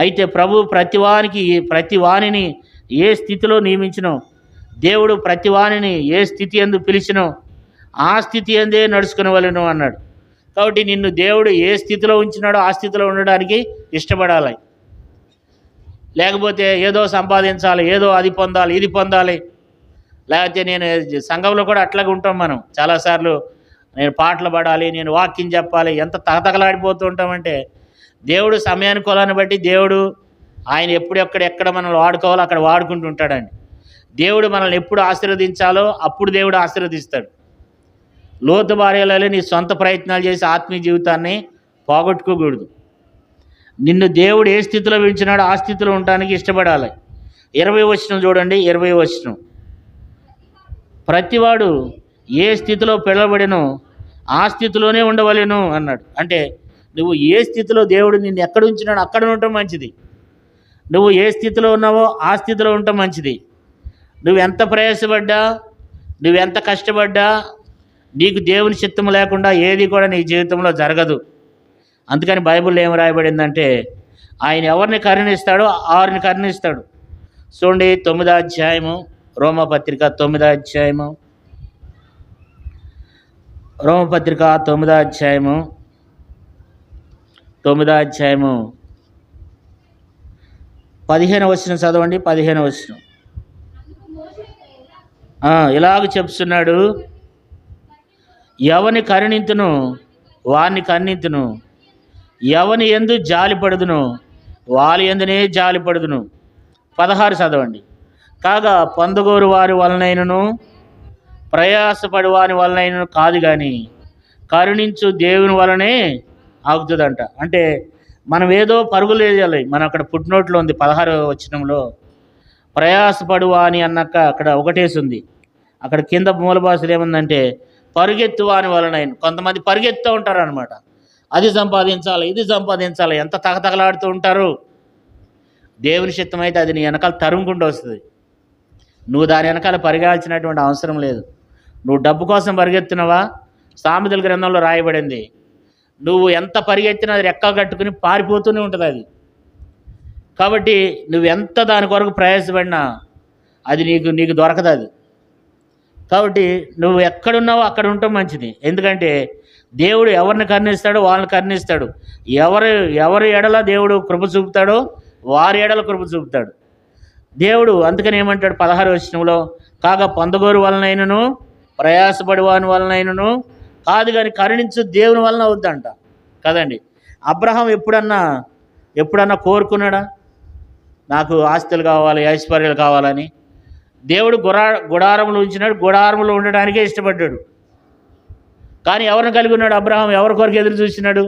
అయితే ప్రభు ప్రతివానిని ఏ స్థితిలో నియమించునో, దేవుడు ప్రతివానిని ఏ స్థితి యందు పిలిచినో ఆ స్థితి యందే నడుచుకునవలెను అన్నాడు. కాబట్టి నిన్ను దేవుడు ఏ స్థితిలో ఉంచినాడో ఆ స్థితిలో ఉండడానికి ఇష్టపడాలి. లేకపోతే ఏదో సంపాదించాలి, ఏదో అది పొందాలి, ఇది పొందాలి. లేకపోతే నేను సంఘంలో కూడా అట్లాగే ఉంటాం మనం. చాలాసార్లు నేను పాటలు పాడాలి, నేను వాక్యం చెప్పాలి, ఎంత తగతగలాడిపోతూ ఉంటామంటే, దేవుడు సమయానుకూలాన్ని బట్టి దేవుడు ఆయన ఎక్కడ మనల్ని వాడుకోవాలో అక్కడ వాడుకుంటూ ఉంటాడండి. దేవుడు మనల్ని ఎప్పుడు ఆశీర్వదించాలో అప్పుడు దేవుడు ఆశీర్వదిస్తాడు. లోతు భార్యలలో నీ సొంత ప్రయత్నాలు చేసి ఆత్మీయ జీవితాన్ని పోగొట్టుకోకూడదు. నిన్ను దేవుడు ఏ స్థితిలో పెంచినాడో ఆ స్థితిలో ఉండడానికి ఇష్టపడాలి. 20వ వచనం చూడండి, 20వ వచనం. ప్రతివాడు ఏ స్థితిలో పిలవబడినో ఆ స్థితిలోనే ఉండవలెను అన్నాడు. అంటే నువ్వు ఏ స్థితిలో దేవుడు నిన్ను ఎక్కడ ఉంచినాడో అక్కడ ఉండటం మంచిది. నువ్వు ఏ స్థితిలో ఉన్నావో ఆ స్థితిలో ఉండటం మంచిది. నువ్వు ఎంత ప్రయాసపడ్డా, నువ్వెంత కష్టపడ్డా, నీకు దేవుని చిత్తము లేకుండా ఏది కూడా నీ జీవితంలో జరగదు. అందుకని బైబిల్లో ఏం రాయబడిందంటే, ఆయన ఎవరిని కరుణిస్తాడో వారిని కరుణిస్తాడు. చూడండి, 9వ అధ్యాయము, రోమపత్రిక 9వ అధ్యాయము, రోమపత్రిక 9వ అధ్యాయము 15వ వచనం చదవండి. 15వ వచనం ఇలాగ చెప్తున్నాడు, ఎవని కరుణింతును వారిని కరుణింతును, ఎవని యందు జాలిపడుదును వారి యందునే జాలిపడుదును. 16 చదవండి. కాగా పొందగోరు వారి వలనైనను ప్రయాసపడి వారి వలనైనను కాదు, కానీ కరుణించు దేవుని వలనే ఆగుతుందంట. అంటే మనం ఏదో పరుగులు వేయాలి. మనం అక్కడ పుట్టినోట్లో ఉంది 16వ వచనంలో, ప్రయాసపడువా అని అన్నాక అక్కడ ఒకటేసి ఉంది. అక్కడ కింద మూల భాషలు ఏముందంటే పరుగెత్తువా అని వలనైన. కొంతమంది పరుగెత్తూ ఉంటారు అనమాట. అది సంపాదించాలి, ఇది సంపాదించాలి, ఎంత తగతగలాడుతూ ఉంటారు. దేవుని చిత్తం అయితే అది నీ వెనకాల తరుముకుంటూ వస్తుంది. నువ్వు దాని వెనకాల పరిగెత్తాల్సినటువంటి అవసరం లేదు. నువ్వు డబ్బు కోసం పరిగెత్తున్నావా? సామెతల గ్రంథంలో రాయబడింది, నువ్వు ఎంత పరిగెత్తినా అది రెక్క కట్టుకుని పారిపోతూనే ఉంటుంది అది. కాబట్టి నువ్వు ఎంత దాని కొరకు ప్రయాసపడినా అది నీకు దొరకదు అది. కాబట్టి నువ్వు ఎక్కడున్నావో అక్కడ ఉండటం మంచిది. ఎందుకంటే దేవుడు ఎవరిని కరుణిస్తాడో వాళ్ళని కరుణిస్తాడు. ఎవరి ఎడల దేవుడు కృప చూపుతాడో వారి ఎడల కృప చూపుతాడు దేవుడు. అందుకని ఏమంటాడు 16వ వచనంలో, కాగా పొందగోరు వలనైనను ప్రయాసపడి వాని వలనైనను కాదు, కానీ కరుణించు దేవుని వలన అవుద్దంట కదండి. అబ్రహాం ఎప్పుడన్నా కోరుకున్నాడా నాకు ఆస్తులు కావాలి, ఐశ్వర్యాలు కావాలని? దేవుడు గుడారంలో ఉంచినాడు, గుడారంలో ఉండడానికే ఇష్టపడ్డాడు. కానీ ఎవరిని కలిగి ఉన్నాడు అబ్రహాం? ఎవరి కొరకు ఎదురు చూసినాడు?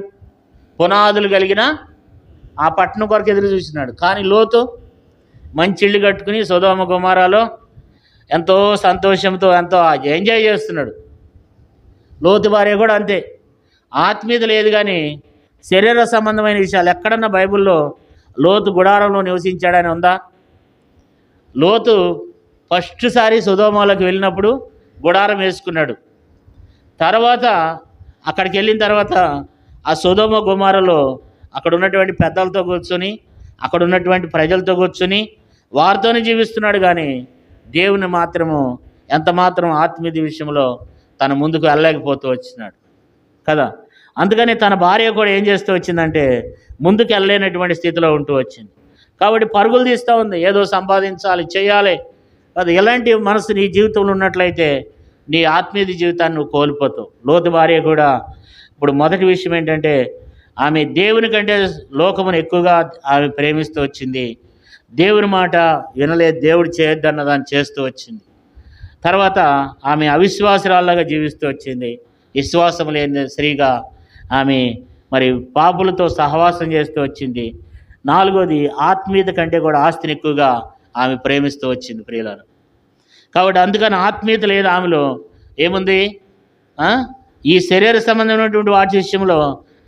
పునాదులు కలిగిన ఆ పట్టణం కొరకు ఎదురు చూసినాడు. కానీ లోతు మంచి ఇల్లు కట్టుకుని సొదొమ గొమొర్రాలో ఎంతో సంతోషంతో ఎంతో ఎంజాయ్ చేస్తున్నాడు. లోతు భార్య కూడా అంతే. ఆత్మీయత లేదు కానీ శరీర సంబంధమైన విషయాలు ఎక్కడన్నా బైబిల్లో లోతు గుడారంలో నివసించాడని ఉందా? లోతు ఫస్ట్ సారి సొదొమలోకి వెళ్ళినప్పుడు గుడారం వేసుకున్నాడు. తర్వాత అక్కడికి వెళ్ళిన తర్వాత ఆ సొదొమ గొమొర్రాలో అక్కడ ఉన్నటువంటి పెద్దలతో కూర్చొని, అక్కడ ఉన్నటువంటి ప్రజలతో కూర్చొని వారితోనే జీవిస్తున్నాడు. కానీ దేవుని మాత్రము ఎంత మాత్రం ఆత్మీయ విషయంలో తన ముందుకు వెళ్ళలేకపోతూ వచ్చినాడు కదా. అందుకని తన భార్య కూడా ఏం చేస్తూ వచ్చిందంటే ముందుకు వెళ్ళలేనటువంటి స్థితిలో ఉంటూ వచ్చింది. కాబట్టి పరుగులు తీస్తూ ఉంది, ఏదో సంపాదించాలి, చేయాలి. అది ఎలాంటి మనసు నీ జీవితంలో ఉన్నట్లయితే నీ ఆత్మీయ జీవితాన్ని నువ్వు కోల్పోతావు. లోతు భార్య కూడా ఇప్పుడు మొదటి విషయం ఏంటంటే ఆమె దేవుని కంటే లోకమును ఎక్కువగా ఆమె ప్రేమిస్తూ వచ్చింది. దేవుని మాట వినలేదు, దేవుడు చేయొద్దన్న దాన్ని చేస్తూ వచ్చింది. తర్వాత ఆమె అవిశ్వాసరాల్లాగా జీవిస్తూ వచ్చింది. విశ్వాసం లేని స్త్రీగా ఆమె మరి పాపులతో సహవాసం చేస్తూ వచ్చింది. నాలుగోది ఆత్మీయత కంటే కూడా ఆస్తిని ఎక్కువగా ఆమె ప్రేమిస్తూ వచ్చింది ప్రియులారా. కాబట్టి అందుకని ఆత్మీయత లేదు ఆమెలో. ఏముంది? ఈ శరీర సంబంధమైనటువంటి వాటి విషయంలో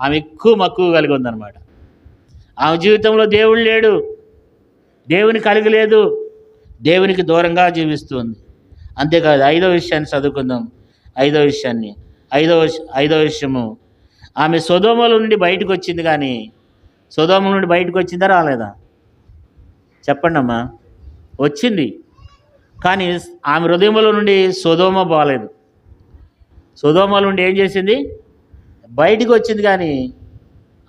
ఆమె ఎక్కువ మక్కువ కలిగి ఉందన్నమాట. ఆమె జీవితంలో దేవుడు లేడు, దేవుని కలిగి లేదు, దేవునికి దూరంగా జీవిస్తుంది. అంతేకాదు ఐదో విషయాన్ని చదువుకుందాం. ఐదో విషయము ఆమె సొదొమలో నుండి బయటకు వచ్చింది. కానీ సొదొమ నుండి బయటకు వచ్చిందా రాలేదా? చెప్పండి అమ్మా. వచ్చింది. కానీ ఆమె హృదయంలో నుండి సొదొమ పోలేదు. సొదొమ నుండి ఏం చేసింది? బయటికి వచ్చింది. కానీ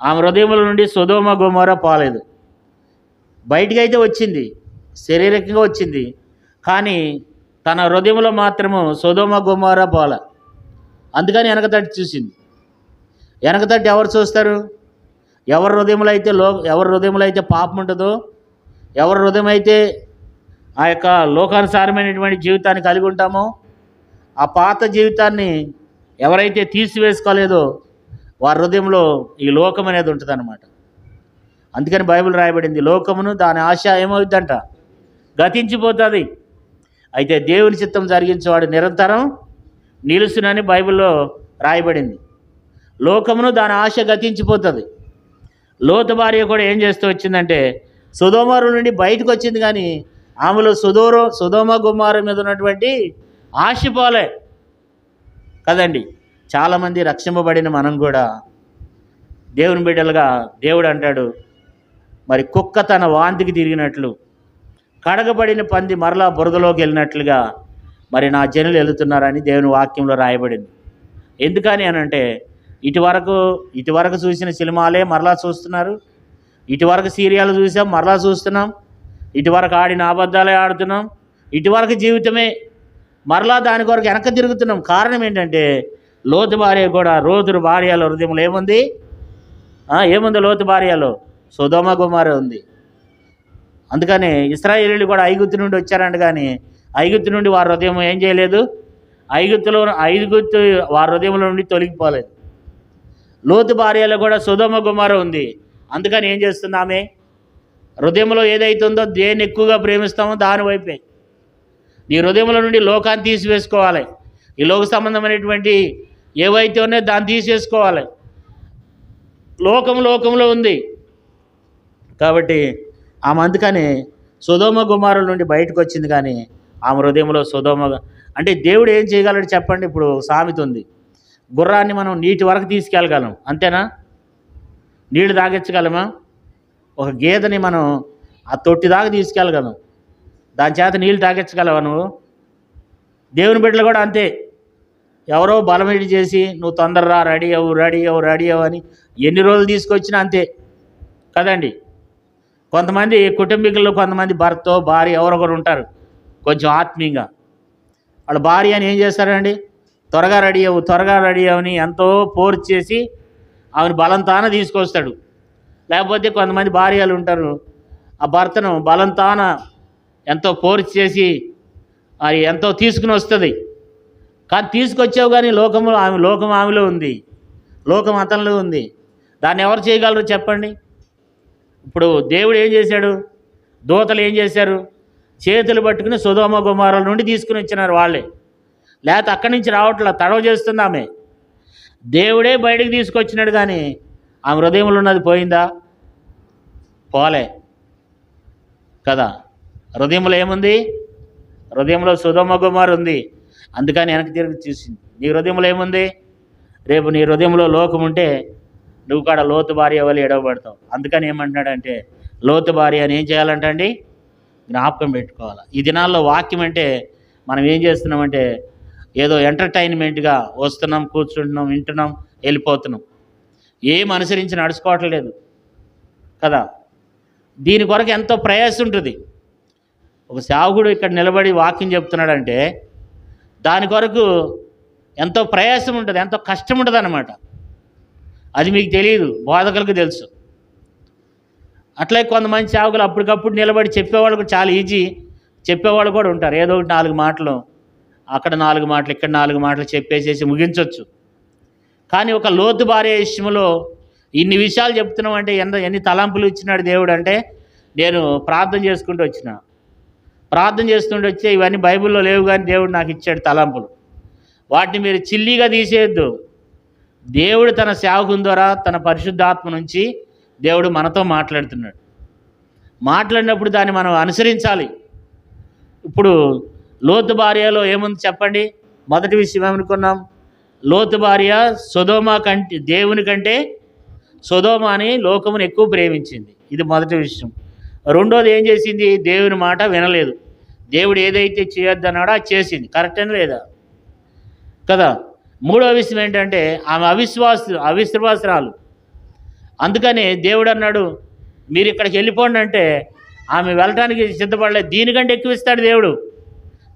ఆమె హృదయంలో నుండి సొదొమ గొమొర్రా పోలేదు. బయటికి అయితే వచ్చింది, శారీరకంగా వచ్చింది. కానీ తన హృదయంలో మాత్రము సొదొమ గొమొర్రా పోలే. అందుకని వెనకతట్టి చూసింది. వెనకతట్టి ఎవరు చూస్తారు? ఎవరి హృదయంలో అయితే పాపం ఉంటుందో, ఎవరి హృదయం అయితే ఆ యొక్క లోకానుసారమైనటువంటి జీవితాన్ని కలిగి ఉంటామో, ఆ పాత జీవితాన్ని ఎవరైతే తీసివేసుకోలేదో వారి హృదయంలో ఈ లోకం అనేది ఉంటుందన్నమాట. అందుకని బైబిల్ రాయబడింది, లోకమును దాని ఆశ ఏమవుద్దంట? గతించిపోతుంది. అయితే దేవుని చిత్తం జరిగించేవాడు నిరంతరం నిలుసునని బైబిల్లో రాయబడింది. లోకమును దాని ఆశ గతించిపోతుంది. లోతు భార్య కూడా ఏం చేస్తూ వచ్చిందంటే సొదొమ నుండి బయటకు వచ్చింది. కానీ ఆమెలో సొదొమ గొమొర్రా మీద ఉన్నటువంటి ఆశ పోలే కదండి. చాలామంది రక్షింపబడిన మనం కూడా దేవుని బిడ్డలుగా దేవుడు అంటాడు, మరి కుక్క తన వాంతికి తిరిగినట్లు, కడగబడిన పంది మరలా బురదలోకి వెళ్ళినట్లుగా మరి నా జనులు వెళుతున్నారని దేవుని వాక్యంలో రాయబడింది. ఎందుకని అనంటే ఇటువరకు చూసిన సినిమాలే మరలా చూస్తున్నారు, ఇటువరకు సీరియల్ చూసాం మరలా చూస్తున్నాం, ఇటువరకు ఆడిన అబద్ధాలే ఆడుతున్నాం, ఇటువరకు జీవితమే మరలా దాని కొరకు వెనక తిరుగుతున్నాం. కారణం ఏంటంటే లోతు భార్య కూడా రోజు భార్యలో హృదయంలో ఏముంది? లోతు భార్యలో సొదొమ గొమొర్రా ఉంది. అందుకని ఇశ్రాయేలీయులు కూడా ఐగుప్తు నుండి వచ్చారంట. కానీ ఐగుప్తు నుండి వారి హృదయం ఏం చేయలేదు? ఐగుప్తు వారి హృదయంలో నుండి తొలగిపోలేదు. లోతు భార్యలో కూడా సొదొమ గొమొర్రా ఉంది. అందుకని ఏం చేస్తుంది ఆమె? హృదయంలో ఏదైతుందో దేన్ని ఎక్కువగా ప్రేమిస్తామో దాని వైపే. నీ హృదయంలో నుండి లోకాన్ని తీసివేసుకోవాలి. ఈ లోక సంబంధమైనటువంటి ఏవైతే ఉన్నాయో దాన్ని తీసేసుకోవాలి. లోకంలో ఉంది కాబట్టి ఆమె అందుకని సొదొమ గొమొర్రా నుండి బయటకు వచ్చింది. కానీ ఆమె హృదయంలో అంటే దేవుడు ఏం చేయగలడు చెప్పండి? ఇప్పుడు సామెత ఉంది, గుర్రాన్ని మనం నీటి వరకు తీసుకెళ్ళగలం, అంతేనా? నీళ్లు తాగించగలమా? ఒక గేదెని మనం ఆ తొట్టి దాకా తీసుకెళ్ళగలం, దాని చేత నీళ్ళు తాగించగలవా నువ్వు? దేవుని బిడ్డలు కూడా అంతే. ఎవరో బలమిడి చేసి నువ్వు తొందరరా, రెడీ అవ్వు అని ఎన్ని రోజులు తీసుకొచ్చినా అంతే కదండి. కొంతమంది కుటుంబీకుల్లో కొంతమంది భర్త భార్య ఎవరొకరు ఉంటారు కొంచెం ఆత్మీయంగా. వాళ్ళ భార్య అని ఏం చేస్తారండి? త్వరగా రెడీ అవ్వని ఎంతో ఫోర్స్ చేసి ఆమెను బలంతాన తీసుకొస్తాడు. లేకపోతే కొంతమంది భార్యలు ఉంటారు, ఆ భర్తను బలంతాన ఎంతో ఫోర్స్ చేసి అది ఎంతో తీసుకుని వస్తుంది. కానీ తీసుకొచ్చావు కానీ లోకం ఆమెలో ఉంది, లోకం అతనిలో ఉంది. దాన్ని ఎవరు చేయగలరు చెప్పండి? ఇప్పుడు దేవుడు ఏం చేశాడు? దూతలు ఏం చేశారు? చేతులు పట్టుకుని సొదొమ గొమొర్రా నుండి తీసుకుని వచ్చినారు వాళ్ళే. లేకపోతే అక్కడి నుంచి రావట్లా, తడవ చేస్తుంది ఆమె. దేవుడే బయటకు తీసుకొచ్చినాడు కానీ ఆమె హృదయంలో ఉన్నది పోయిందా? పోలే కదా. హృదయంలో ఏముంది? హృదయంలో సొదొమ గొమొర్రా ఉంది. అందుకని వెనక్కి తిరిగి చూసింది. నీ హృదయంలో ఏముంది? రేపు నీ హృదయంలో లోకం ఉంటే నువ్వు కూడా లోతు భార్య వల్ల ఎడవబడతావు. అందుకని ఏమంటున్నాడంటే లోతు భార్య అని ఏం చేయాలంటండి? జ్ఞాపకం పెట్టుకోవాలి. ఈ దినాల్లో వాక్యం అంటే మనం ఏం చేస్తున్నామంటే ఏదో ఎంటర్టైన్మెంట్గా వస్తున్నాం, కూర్చుంటున్నాం, వింటున్నాం, వెళ్ళిపోతున్నాం. ఏం అనుసరించి నడుచుకోవట్లేదు కదా. దీని కొరకు ఎంతో ప్రయాసం ఉంటుంది. ఒక సేవకుడు ఇక్కడ నిలబడి వాక్యం చెప్తున్నాడంటే దాని కొరకు ఎంతో ప్రయాసం ఉంటుంది, ఎంతో కష్టం ఉంటుంది అన్నమాట. అది మీకు తెలియదు, బోధకులకు తెలుసు. అట్లే కొంతమంది సేవకులు అప్పటికప్పుడు నిలబడి చెప్పేవాళ్ళు కూడా చాలా ఈజీ, చెప్పేవాళ్ళు కూడా ఉంటారు. ఏదో ఒకటి 4 మాటలు, అక్కడ 4 మాటలు, ఇక్కడ 4 మాటలు చెప్పేసేసి ముగించవచ్చు. కానీ ఒక లోతు భార్య విషయంలో ఇన్ని విషయాలు చెప్తున్నాం అంటే ఎన్ని తలంపులు ఇచ్చినాడు దేవుడు అంటే, నేను ప్రార్థన చేసుకుంటూ వచ్చిన, ప్రార్థన చేస్తుంటూ వచ్చే ఇవన్నీ బైబిల్లో లేవు కానీ దేవుడు నాకు ఇచ్చాడు తలంపులు. వాటిని మీరు చిల్లీగా తీసేయద్దు. దేవుడు తన సేవకుని ద్వారా తన పరిశుద్ధాత్మ నుంచి దేవుడు మనతో మాట్లాడుతున్నాడు. మాట్లాడినప్పుడు దాన్ని మనం అనుసరించాలి. ఇప్పుడు లోతు భార్యలో ఏముంది చెప్పండి? మొదటి విషయం ఏమనుకున్నాం? లోతు భార్య దేవుని కంటే సొదొమని లోకమును ఎక్కువ ప్రేమించింది. ఇది మొదటి విషయం. రెండోది ఏం చేసింది? దేవుని మాట వినలేదు. దేవుడు ఏదైతే చేయొద్దన్నాడో అది చేసింది. కరెక్ట్ అని లేదా కదా. మూడో విషయం ఏంటంటే ఆమె అవిశ్వాసరాలు. అందుకని దేవుడు అన్నాడు మీరు ఇక్కడికి వెళ్ళిపోండి అంటే ఆమె వెళ్ళటానికి సిద్ధపడలేదు. దీనికంటే ఎక్కువ ఇస్తాడు దేవుడు,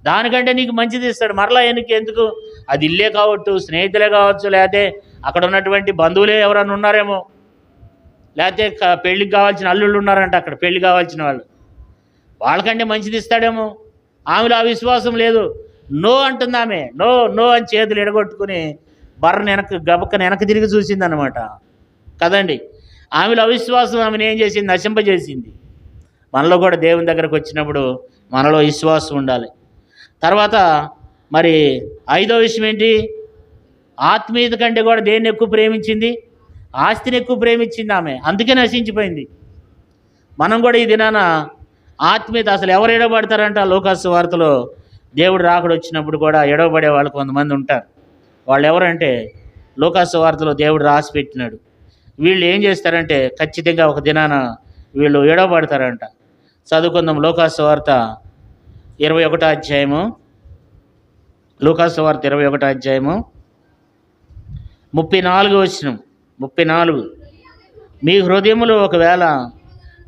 దానికంటే నీకు మంచిది ఇస్తాడు. మరలా ఎందుకు? అది ఇల్లే కావచ్చు, స్నేహితులే కావచ్చు, లేకపోతే అక్కడ ఉన్నటువంటి బంధువులే ఎవరన్నా ఉన్నారేమో, లేకపోతే పెళ్ళికి కావాల్సిన అల్లుళ్ళు ఉన్నారంట అక్కడ, పెళ్ళి కావాల్సిన వాళ్ళు, వాళ్ళకంటే మంచిది ఇస్తాడేమో. ఆమెలో ఆ విశ్వాసం లేదు. నో అంటుంది ఆమె. నో నో అని చేతులు ఎడగొట్టుకుని బర్రని వెనక్కి తిరిగి చూసిందనమాట కదండి. ఆమెలో అవిశ్వాసం ఆమెను ఏం చేసింది? నశింపజేసింది. మనలో కూడా దేవుని దగ్గరకు వచ్చినప్పుడు మనలో విశ్వాసం ఉండాలి. తర్వాత మరి 5వ విషయం ఏంటి? ఆత్మీయత కంటే కూడా దేన్ని ఎక్కువ ప్రేమించింది? ఆస్తిని ఎక్కువ ప్రేమించింది ఆమె. అందుకే నశించిపోయింది. మనం కూడా ఈ దినాన ఆత్మీయత అసలు ఎవరు ఎడబడతారంట? లూకాసు వార్తలో దేవుడు రాకడ వచ్చినప్పుడు కూడా ఎడవబడే వాళ్ళు కొంతమంది ఉంటారు. వాళ్ళు ఎవరంటే లూకాసు వార్తలో దేవుడు రాసి పెట్టినాడు. వీళ్ళు ఏం చేస్తారంటే ఖచ్చితంగా ఒక దినాన వీళ్ళు ఎడవబడతారంట. చదువుకుందాం. లూకాసు వార్త 21వ అధ్యాయము. లూకాసు వార్త 21వ అధ్యాయము 34వ వచనం. 34. మీ హృదయములో ఒకవేళ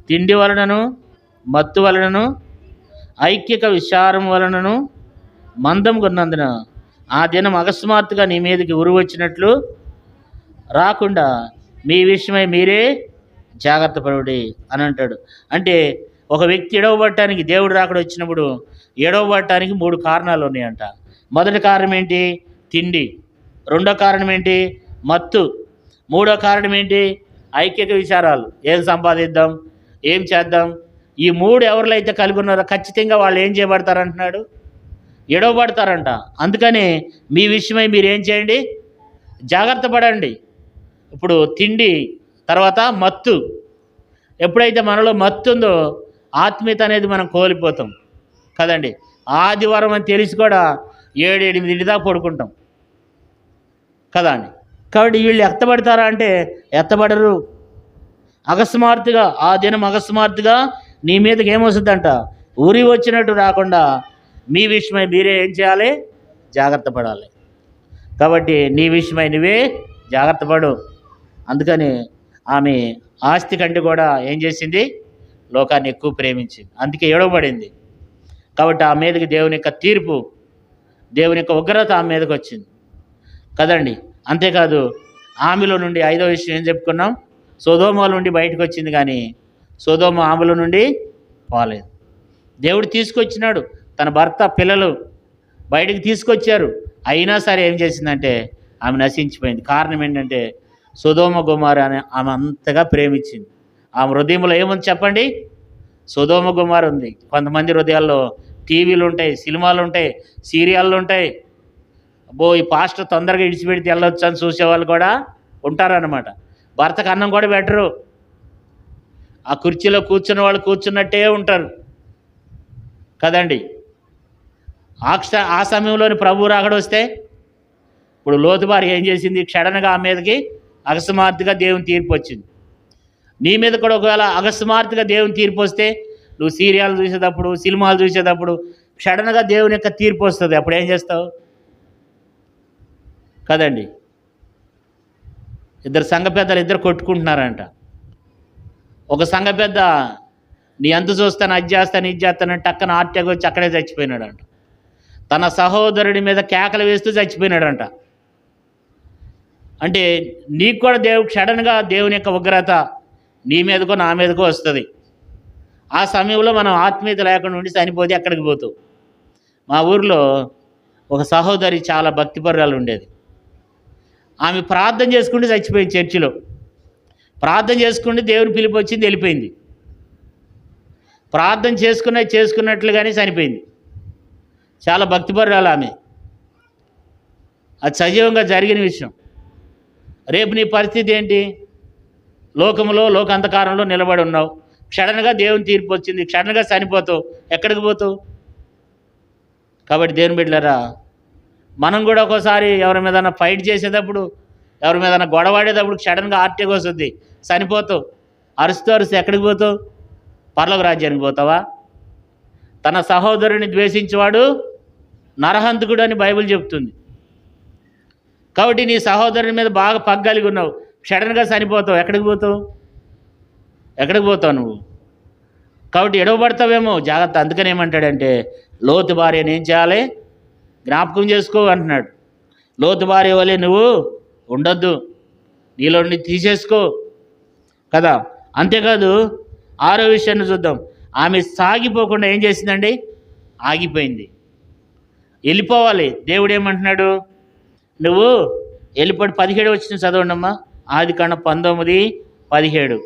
తిండి వలనను, మత్తు వలనను, ఐక్యక విచారం వలనను మందం కొన్నందున ఆ దినం అకస్మాత్తుగా నీ మీదకి ఉరువచ్చినట్లు రాకుండా మీ విషయమై మీరే జాగ్రత్త పడుడి అని అంటాడు. అంటే ఒక వ్యక్తి ఎడవబడటానికి, దేవుడు రాకడ వచ్చినప్పుడు ఎడవబడటానికి 3 కారణాలు ఉన్నాయంట. మొదటి కారణం ఏంటి? తిండి. రెండో కారణం ఏంటి? మత్తు. మూడో కారణం ఏంటి? ఐక్యక విచారాలు. ఏం సంపాదిద్దాం, ఏం చేద్దాం. ఈ 3 ఎవరిలో అయితే కలిగి ఉన్నారో ఖచ్చితంగా వాళ్ళు ఏం చేయబడతారంటున్నాడు? ఎడవబడతారంట. అందుకని మీ విషయమై మీరు ఏం చేయండి? జాగ్రత్త పడండి. ఇప్పుడు తిండి, తర్వాత మత్తు. ఎప్పుడైతే మనలో మత్తు ఉందో ఆత్మీయత అనేది మనం కోల్పోతాం కదండి. ఆదివారం అని తెలిసి కూడా 7-8 దాకా పడుకుంటాం కదా అండి. కాబట్టి వీళ్ళు ఎత్తబడతారా అంటే ఎత్తబడరు. అకస్మాత్తుగా ఆ దినం అకస్మాత్తుగా నీ మీదకి ఏమొస్తుందంట? ఊరి వచ్చినట్టు రాకుండా మీ విషయమై మీరే ఏం చేయాలి? జాగ్రత్త పడాలి. కాబట్టి నీ విషయమై నువ్వే జాగ్రత్త పడు. అందుకని ఆమె ఆస్తి కంటే కూడా ఏం చేసింది? లోకాన్ని ఎక్కువ ప్రేమించింది. అందుకే ఏడవబడింది. కాబట్టి ఆ మీదకి దేవుని యొక్క తీర్పు, దేవుని యొక్క ఉగ్రత ఆమె మీదకి వచ్చింది కదండి. అంతేకాదు ఆమెలో నుండి 5వ విషయం ఏం చెప్పుకున్నాం? సొదొమ నుండి బయటకు వచ్చింది కానీ సొదొమ ఆమెలో నుండి పోలేదు. దేవుడు తీసుకొచ్చినాడు. తన భర్త, పిల్లలు బయటికి తీసుకొచ్చారు. అయినా సరే ఏం చేసిందంటే ఆమె నశించిపోయింది. కారణం ఏంటంటే సొదొమ గొమొర్రా అని ఆమె అంతగా ప్రేమించింది. ఆమె హృదయంలో ఏముంది చెప్పండి? సొదొమ గొమొర్రా ఉంది. కొంతమంది హృదయాల్లో టీవీలు ఉంటాయి, సినిమాలు ఉంటాయి, సీరియళ్ళు ఉంటాయి. అబ్బో ఈ పాస్టర్ తొందరగా ఇడిచిపెడితే వెళ్ళొచ్చు అని చూసేవాళ్ళు కూడా ఉంటారన్నమాట. భర్తకు అన్నం కూడా పెట్టరు. ఆ కుర్చీలో కూర్చున్న వాళ్ళు కూర్చున్నట్టే ఉంటారు కదండి. ఆ సమయంలోని ప్రభు రాకడ వస్తే ఇప్పుడు లోతు భార్య ఏం చేసింది? క్షణంగా ఆ మీదకి అకస్మాత్తుగా దేవుని తీర్పు వచ్చింది. నీ మీద కూడా ఒకవేళ అకస్మాత్తుగా దేవుని తీర్పు వస్తే, నువ్వు సీరియల్ చూసేటప్పుడు, సినిమాలు చూసేటప్పుడు క్షణంగా దేవుని యొక్క తీర్పు వస్తుంది. అప్పుడు ఏం చేస్తావు కదండి. ఇద్దరు సంఘ పెద్దలు ఇద్దరు కొట్టుకుంటున్నారంట. ఒక సంఘ పెద్ద నీ అంత చూస్తాను, అది చేస్తాను, ఇది చేస్తాను టక్కన ఆర్ట్యాగ్ వచ్చి అక్కడే చచ్చిపోయినాడంట. తన సహోదరుడి మీద కేకలు వేస్తూ చచ్చిపోయినాడంట. అంటే నీకు కూడా సడన్గా దేవుని యొక్క ఉగ్రత నీ మీదకో నా మీదకో వస్తుంది. ఆ సమయంలో మనం ఆత్మీయత లేకుండా ఉండి చనిపోతే ఎక్కడికి పోతావు? మా ఊరిలో ఒక సహోదరి చాలా భక్తిపరురాలు ఉండేది. ఆమె ప్రార్థన చేసుకుంటూ చచ్చిపోయింది. చర్చిలో ప్రార్థన చేసుకుంటే దేవుని పిలుపు వచ్చింది, వెళ్ళిపోయింది. ప్రార్థన చేసుకున్నట్లుగానే చనిపోయింది. చాలా భక్తిపరురాలు ఆమె. అది సజీవంగా జరిగిన విషయం. రేపు నీ పరిస్థితి ఏంటి? లోకంధకారంలో నిలబడి ఉన్నావు. క్షణంగా దేవుని తీర్పు వచ్చింది, క్షణంగా చనిపోతావు. ఎక్కడికి పోతావు? కాబట్టి దేవుని బిడ్డలారా, మనం కూడా ఒక్కోసారి ఎవరి మీద ఫైట్ చేసేటప్పుడు, ఎవరి మీద గొడవాడేటప్పుడు క్షణంగా ఆర్టిక్ వస్తుంది, చనిపోతావు. అరుస్తూ ఎక్కడికి పోతావు? పరలోక రాజ్యానికి పోతావా? తన సహోదరుని ద్వేషించేవాడు నరహంతకుడు అని బైబిల్ చెప్తుంది. కాబట్టి నీ సహోదరుని మీద బాగా పగ్గలిగి ఉన్నావు, సడన్గా చనిపోతావు. ఎక్కడికి పోతావు నువ్వు? కాబట్టి ఎడవబడతావేమో, జాగ్రత్త. అందుకని ఏమంటాడంటే, లోతు భార్యను ఏం చేయాలి? జ్ఞాపకం చేసుకో అంటున్నాడు. లోతు భార్య వలె నువ్వు ఉండొద్దు, నీలో నుండి తీసేసుకో కదా. అంతేకాదు 6వ విషయాన్ని చూద్దాం. ఆమె సాగిపోకుండా ఏం చేసిందండి? ఆగిపోయింది. వెళ్ళిపోవాలి. దేవుడు ఏమంటున్నాడు? నువ్వు వెళ్ళిపోయి 17 వచ్చిన చదవండమ్మా. ఆదికాండం 19:17.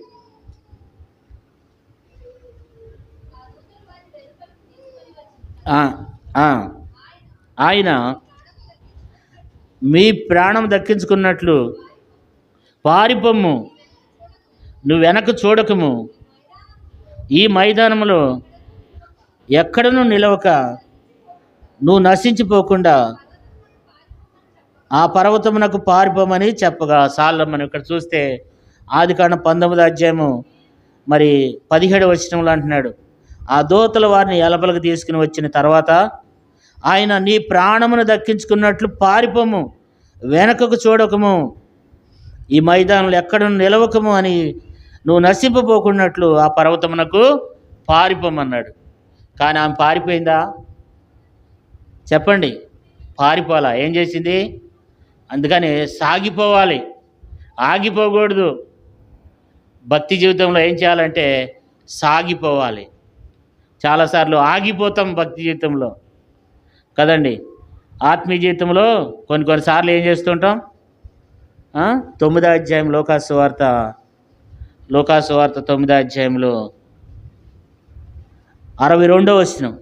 ఆయన మీ ప్రాణం దక్కించుకున్నట్లు పారిపొమ్ము, నువ్వు వెనక్కు చూడకము, ఈ మైదానంలో ఎక్కడనూ నిలవక నువ్వు నశించిపోకుండా ఆ పర్వతమునకు పారిపోమని చెప్పగా సాలమని. ఇక్కడ చూస్తే ఆదికాండం 19వ అధ్యాయము 17వ వచనంలో అంటున్నాడు, ఆ దూతల వారిని ఎలపలకు తీసుకుని వచ్చిన తర్వాత ఆయన నీ ప్రాణమును దక్కించుకున్నట్లు పారిపోము, వెనకకు చూడకము, ఈ మైదానంలో ఎక్కడ నిలవకము అని, నువ్వు నశింపపోకున్నట్లు ఆ పర్వతమునకు పారిపోమన్నాడు. కానీ ఆమె పారిపోయిందా? చెప్పండి. పారిపోలా. ఏం చేసింది? అందుకని సాగిపోవాలి, ఆగిపోకూడదు. భక్తి జీవితంలో ఏం చేయాలంటే సాగిపోవాలి. చాలాసార్లు ఆగిపోతాం భక్తి జీవితంలో కదండి. ఆత్మీయ జీవితంలో కొన్నిసార్లు ఏం చేస్తుంటాం? 9వ అధ్యాయం లోకాసువార్త 9వ అధ్యాయంలో 62వ వచనం.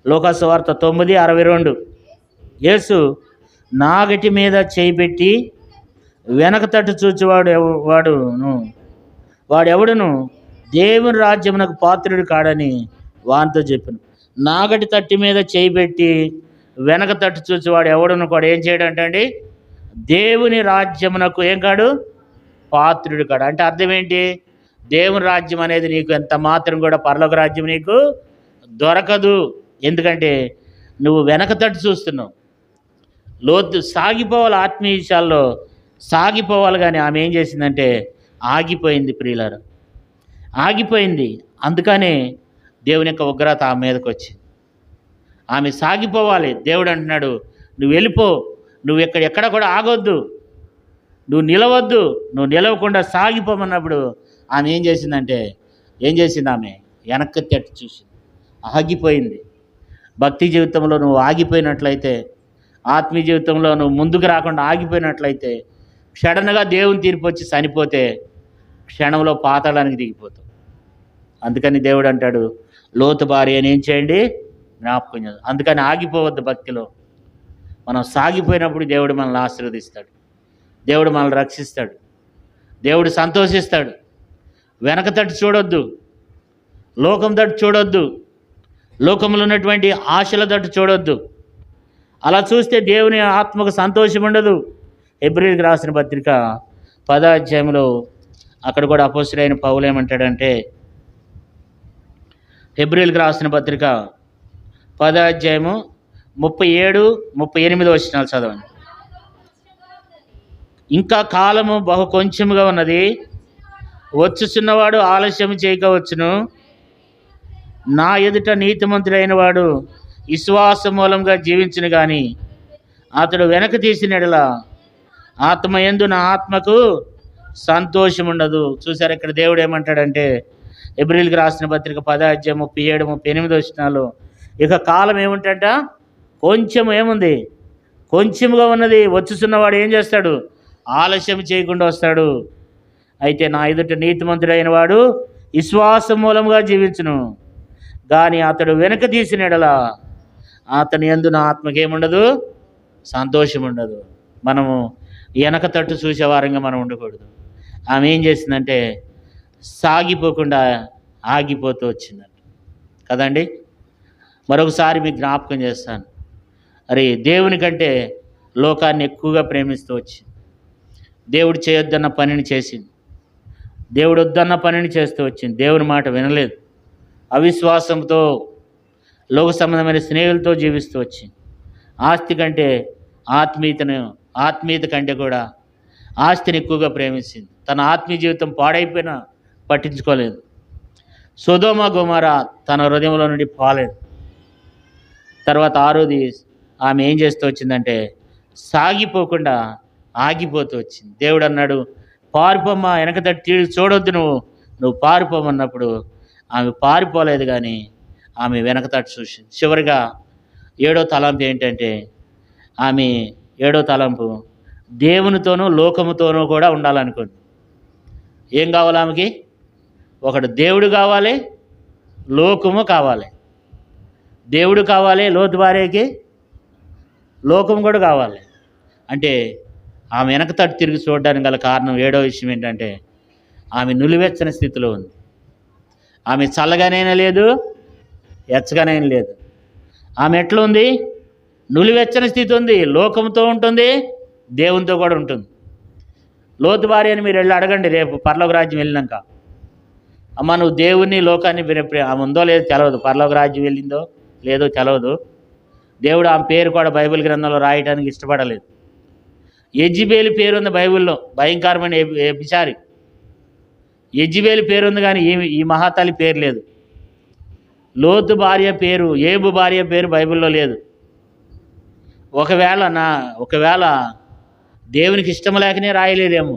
లోకాసువార్త 9:62. యేసు నాగటి మీద చేయి పెట్టి వెనక తట్టు చూచేవాడు వాడెవడును దేవుని రాజ్యమునకు పాత్రుడు కాడని వానితో చెప్పాను. నాగటి తట్టు మీద చేయి పెట్టి వెనక తట్టు చూచేవాడు ఎవడును కూడా ఏం చేయడంటండి? దేవుని రాజ్యమునకు ఏం కాడు? పాత్రుడు కాడు. అంటే అర్థం ఏంటి? దేవుని రాజ్యం అనేది నీకు ఎంత మాత్రం కూడా పరలోక రాజ్యం నీకు దొరకదు. ఎందుకంటే నువ్వు వెనక తట్టు చూస్తున్నావు. సాగిపోవాలి, ఆత్మీయ విషయాల్లో సాగిపోవాలి. కానీ ఆమె ఏం చేసిందంటే ఆగిపోయింది. ప్రియులారా, ఆగిపోయింది. అందుకనే దేవుని యొక్క ఉగ్రత ఆమె మీదకి వచ్చింది. ఆమె సాగిపోవాలి. దేవుడు అంటున్నాడు, నువ్వు వెళ్ళిపో, నువ్వు ఎక్కడ కూడా ఆగొద్దు, నువ్వు నిలవద్దు, నువ్వు నిలవకుండా సాగిపోమన్నప్పుడు ఆమె ఏం చేసింది? ఆమె వెనక్కి తట్టు చూసింది, ఆగిపోయింది. భక్తి జీవితంలో నువ్వు ఆగిపోయినట్లయితే, ఆత్మీయ జీవితంలో నువ్వు ముందుకు రాకుండా ఆగిపోయినట్లయితే, సడన్గా దేవుని తీర్పు వచ్చి చనిపోతే క్షణంలో పాతాళానికి దిగిపోతావు. అందుకని దేవుడు అంటాడు, లోతు భార్య అని ఏం చేయండి, జ్ఞాపకం చేయండి. అందుకని ఆగిపోవద్దు భక్తిలో. మనం సాగిపోయినప్పుడు దేవుడు మనల్ని ఆశీర్వదిస్తాడు, దేవుడు మనల్ని రక్షిస్తాడు, దేవుడు సంతోషిస్తాడు. వెనక తట్టు చూడొద్దు, లోకం తట్టు చూడొద్దు, లోకంలో ఉన్నటువంటి ఆశల తట్టు చూడొద్దు. అలా చూస్తే దేవుని ఆత్మకు సంతోషం ఉండదు. హెబ్రీయులకు రాసిన పత్రిక 10వ అధ్యాయంలో అక్కడ కూడా అపోస్తలుడైన పౌలు ఏమంటాడంటే, హెబ్రీయులకు రాసిన పత్రిక 10వ అధ్యాయము 37, 38 వచనాలు చదవండి. ఇంకా కాలము బహు కొంచెముగా ఉన్నది, వచ్చుచున్నవాడు ఆలస్యం చేయకవచ్చును. నా ఎదుట నీతిమంతుడైన వాడు విశ్వాస మూలంగా జీవించును గాని అతడు వెనక తీసిన యెడల ఆత్మయందు నా ఆత్మకు సంతోషం ఉండదు. చూసారు ఇక్కడ దేవుడు ఏమంటాడంటే, హెబ్రీయులకు రాసిన పత్రిక 10వ అధ్యాయం 37, 38 వచనాలు, ఇక కాలం ఏముంటంట, కొంచెం ఏముంది, కొంచెముగా ఉన్నది. వచ్చుచున్నవాడు ఏం చేస్తాడు, ఆలస్యం చేయకుండా వస్తాడు. అయితే నా ఎదుట నీతిమంతుడైన వాడు విశ్వాసం మూలంగా జీవించును కానీ అతడు వెనక తీసిన యెడల అతని యందు నా ఆత్మకేముండదు, సంతోషం ఉండదు. మనము వెనక తట్టు చూసేవారంగా మనం ఉండకూడదు. ఆమె ఏం చేసిందంటే సాగిపోకుండా ఆగిపోతూ వచ్చిందంట కదండి. మరొకసారి మీకు జ్ఞాపకం చేస్తాను, అరే దేవుని కంటే లోకాన్ని ఎక్కువగా ప్రేమిస్తూ వచ్చింది. దేవుడు చేయొద్దన్న పనిని చేసింది, దేవుడు వద్దన్న పనిని చేస్తూ వచ్చింది. దేవుని మాట వినలేదు, అవిశ్వాసంతో లోక సంబంధమైన స్నేహితులతో జీవిస్తూ వచ్చింది. ఆస్తి కంటే ఆత్మీయత కంటే కూడా ఆస్తిని ఎక్కువగా ప్రేమించింది. తన ఆత్మీయ జీవితం పాడైపోయినా పట్టించుకోలేదు. సొదొమ గొమొర్ర తన హృదయంలో నుండి పోలేదు. తర్వాత ఆరోది ఆమె ఏం చేస్తూ వచ్చిందంటే సాగిపోకుండా ఆగిపోతూ వచ్చింది. దేవుడు అన్నాడు, పారిపోమ్మ, వెనక తట్టి చూడొద్దు, నువ్వు పారిపోమన్నప్పుడు ఆమె పారిపోలేదు కానీ ఆమె వెనక తట్టు చూసింది. చివరిగా 7వ తలంపు ఏంటంటే, ఆమె 7వ తలంపు దేవునితోనూ లోకముతోనూ కూడా ఉండాలనుకుంది. ఏం కావాలి ఆమెకి, ఒకడు దేవుడు కావాలి, లోకము కావాలి. దేవుడు కావాలి, లోతు భార్యకి లోకం కూడా కావాలి. అంటే ఆమె వెనక తట్టు తిరిగి చూడడానికి గల కారణం 7వ విషయం ఏంటంటే, ఆమె నులివెచ్చని స్థితిలో ఉంది. ఆమె చల్లగానైనా లేదు, ఎచ్చగానైనా లేదు. ఆమె ఎట్లా ఉంది, నులివెచ్చని స్థితి ఉంది. లోకంతో ఉంటుంది, దేవునితో కూడా ఉంటుంది. లోతు భార్య అని మీరు వెళ్ళి అడగండి రేపు పరలోక రాజ్యం వెళ్ళినాక, అమ్మ నువ్వు దేవుని లోకాన్ని ఆమె ఉందో లేదో తెలవదు, పరలోక రాజ్యం వెళ్ళిందో లేదో తెలవదు. దేవుడు ఆమె పేరు కూడా బైబిల్ గ్రంథంలో రాయడానికి ఇష్టపడలేదు. యెజబెలు పేరు ఉంది బైబిల్లో, భయంకరమైన వ్యభిచారి. యెజబెలు పేరు ఉంది కానీ ఈ మహాతల్లి పేరు లేదు. లోతు భార్య పేరు, ఏబు భార్య పేరు బైబిల్లో లేదు. ఒకవేళ దేవునికి ఇష్టం లేకనే రాయలేదేమో.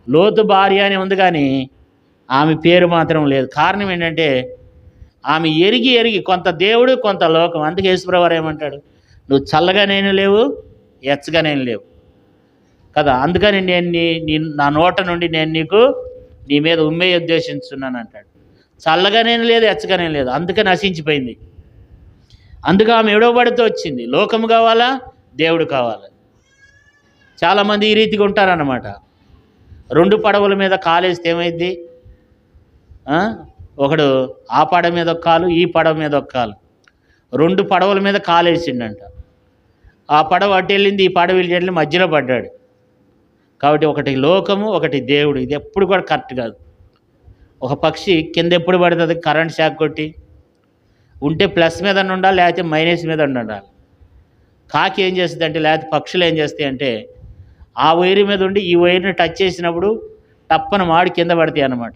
లోతు భార్య అని ఉంది కానీ ఆమె పేరు మాత్రం లేదు. కారణం ఏంటంటే ఆమె ఎరిగి కొంత దేవుడు కొంత లోకం. అందుకే యేసుప్రభువారు ఏమంటాడు, నువ్వు చల్లగానైనా లేవు, ఎచ్చగానైనా లేవు కదా. అందుకని నేను నా నోట నుండి నేను నీ మీద ఉమ్మే ఉద్దేశించున్నాను అంటాడు. చల్లగానైనా లేదు, ఎచ్చగానే లేదు, అందుకే నశించిపోయింది. అందుకే ఆమె ఎడవబడితో వచ్చింది. లోకము కావాలా, దేవుడు కావాలా. చాలామంది ఈ రీతిగా ఉంటారన్నమాట. 2 పడవల మీద కాలేస్తే ఏమైంది, ఒకడు ఆ పడవ మీద ఒక కాలు, ఈ పడవ మీద ఒక కాలు, 2 పడవల మీద కాలేసిండంట. ఆ పడవ అటు వెళ్ళింది, ఈ పడవ వెళ్ళి మధ్యలో పడ్డాడు. కాబట్టి ఒకటి లోకము, ఒకటి దేవుడు. ఇది ఎప్పుడు కూడా కరెక్ట్ కాదు. ఒక పక్షి కింద ఎప్పుడు పడుతుంది, కరెంట్ షాక్ కొట్టి ఉంటే ప్లస్ మీద ఉండాలి, లేకపోతే మైనస్ మీద ఉండాలి. కాకి ఏం చేస్తుంది అంటే, లేకపోతే పక్షులు ఏం చేస్తాయి అంటే ఆ వైరు మీద ఉండి ఈ వైర్ని టచ్ చేసినప్పుడు టప్పన మాడి కింద పడతాయి అన్నమాట.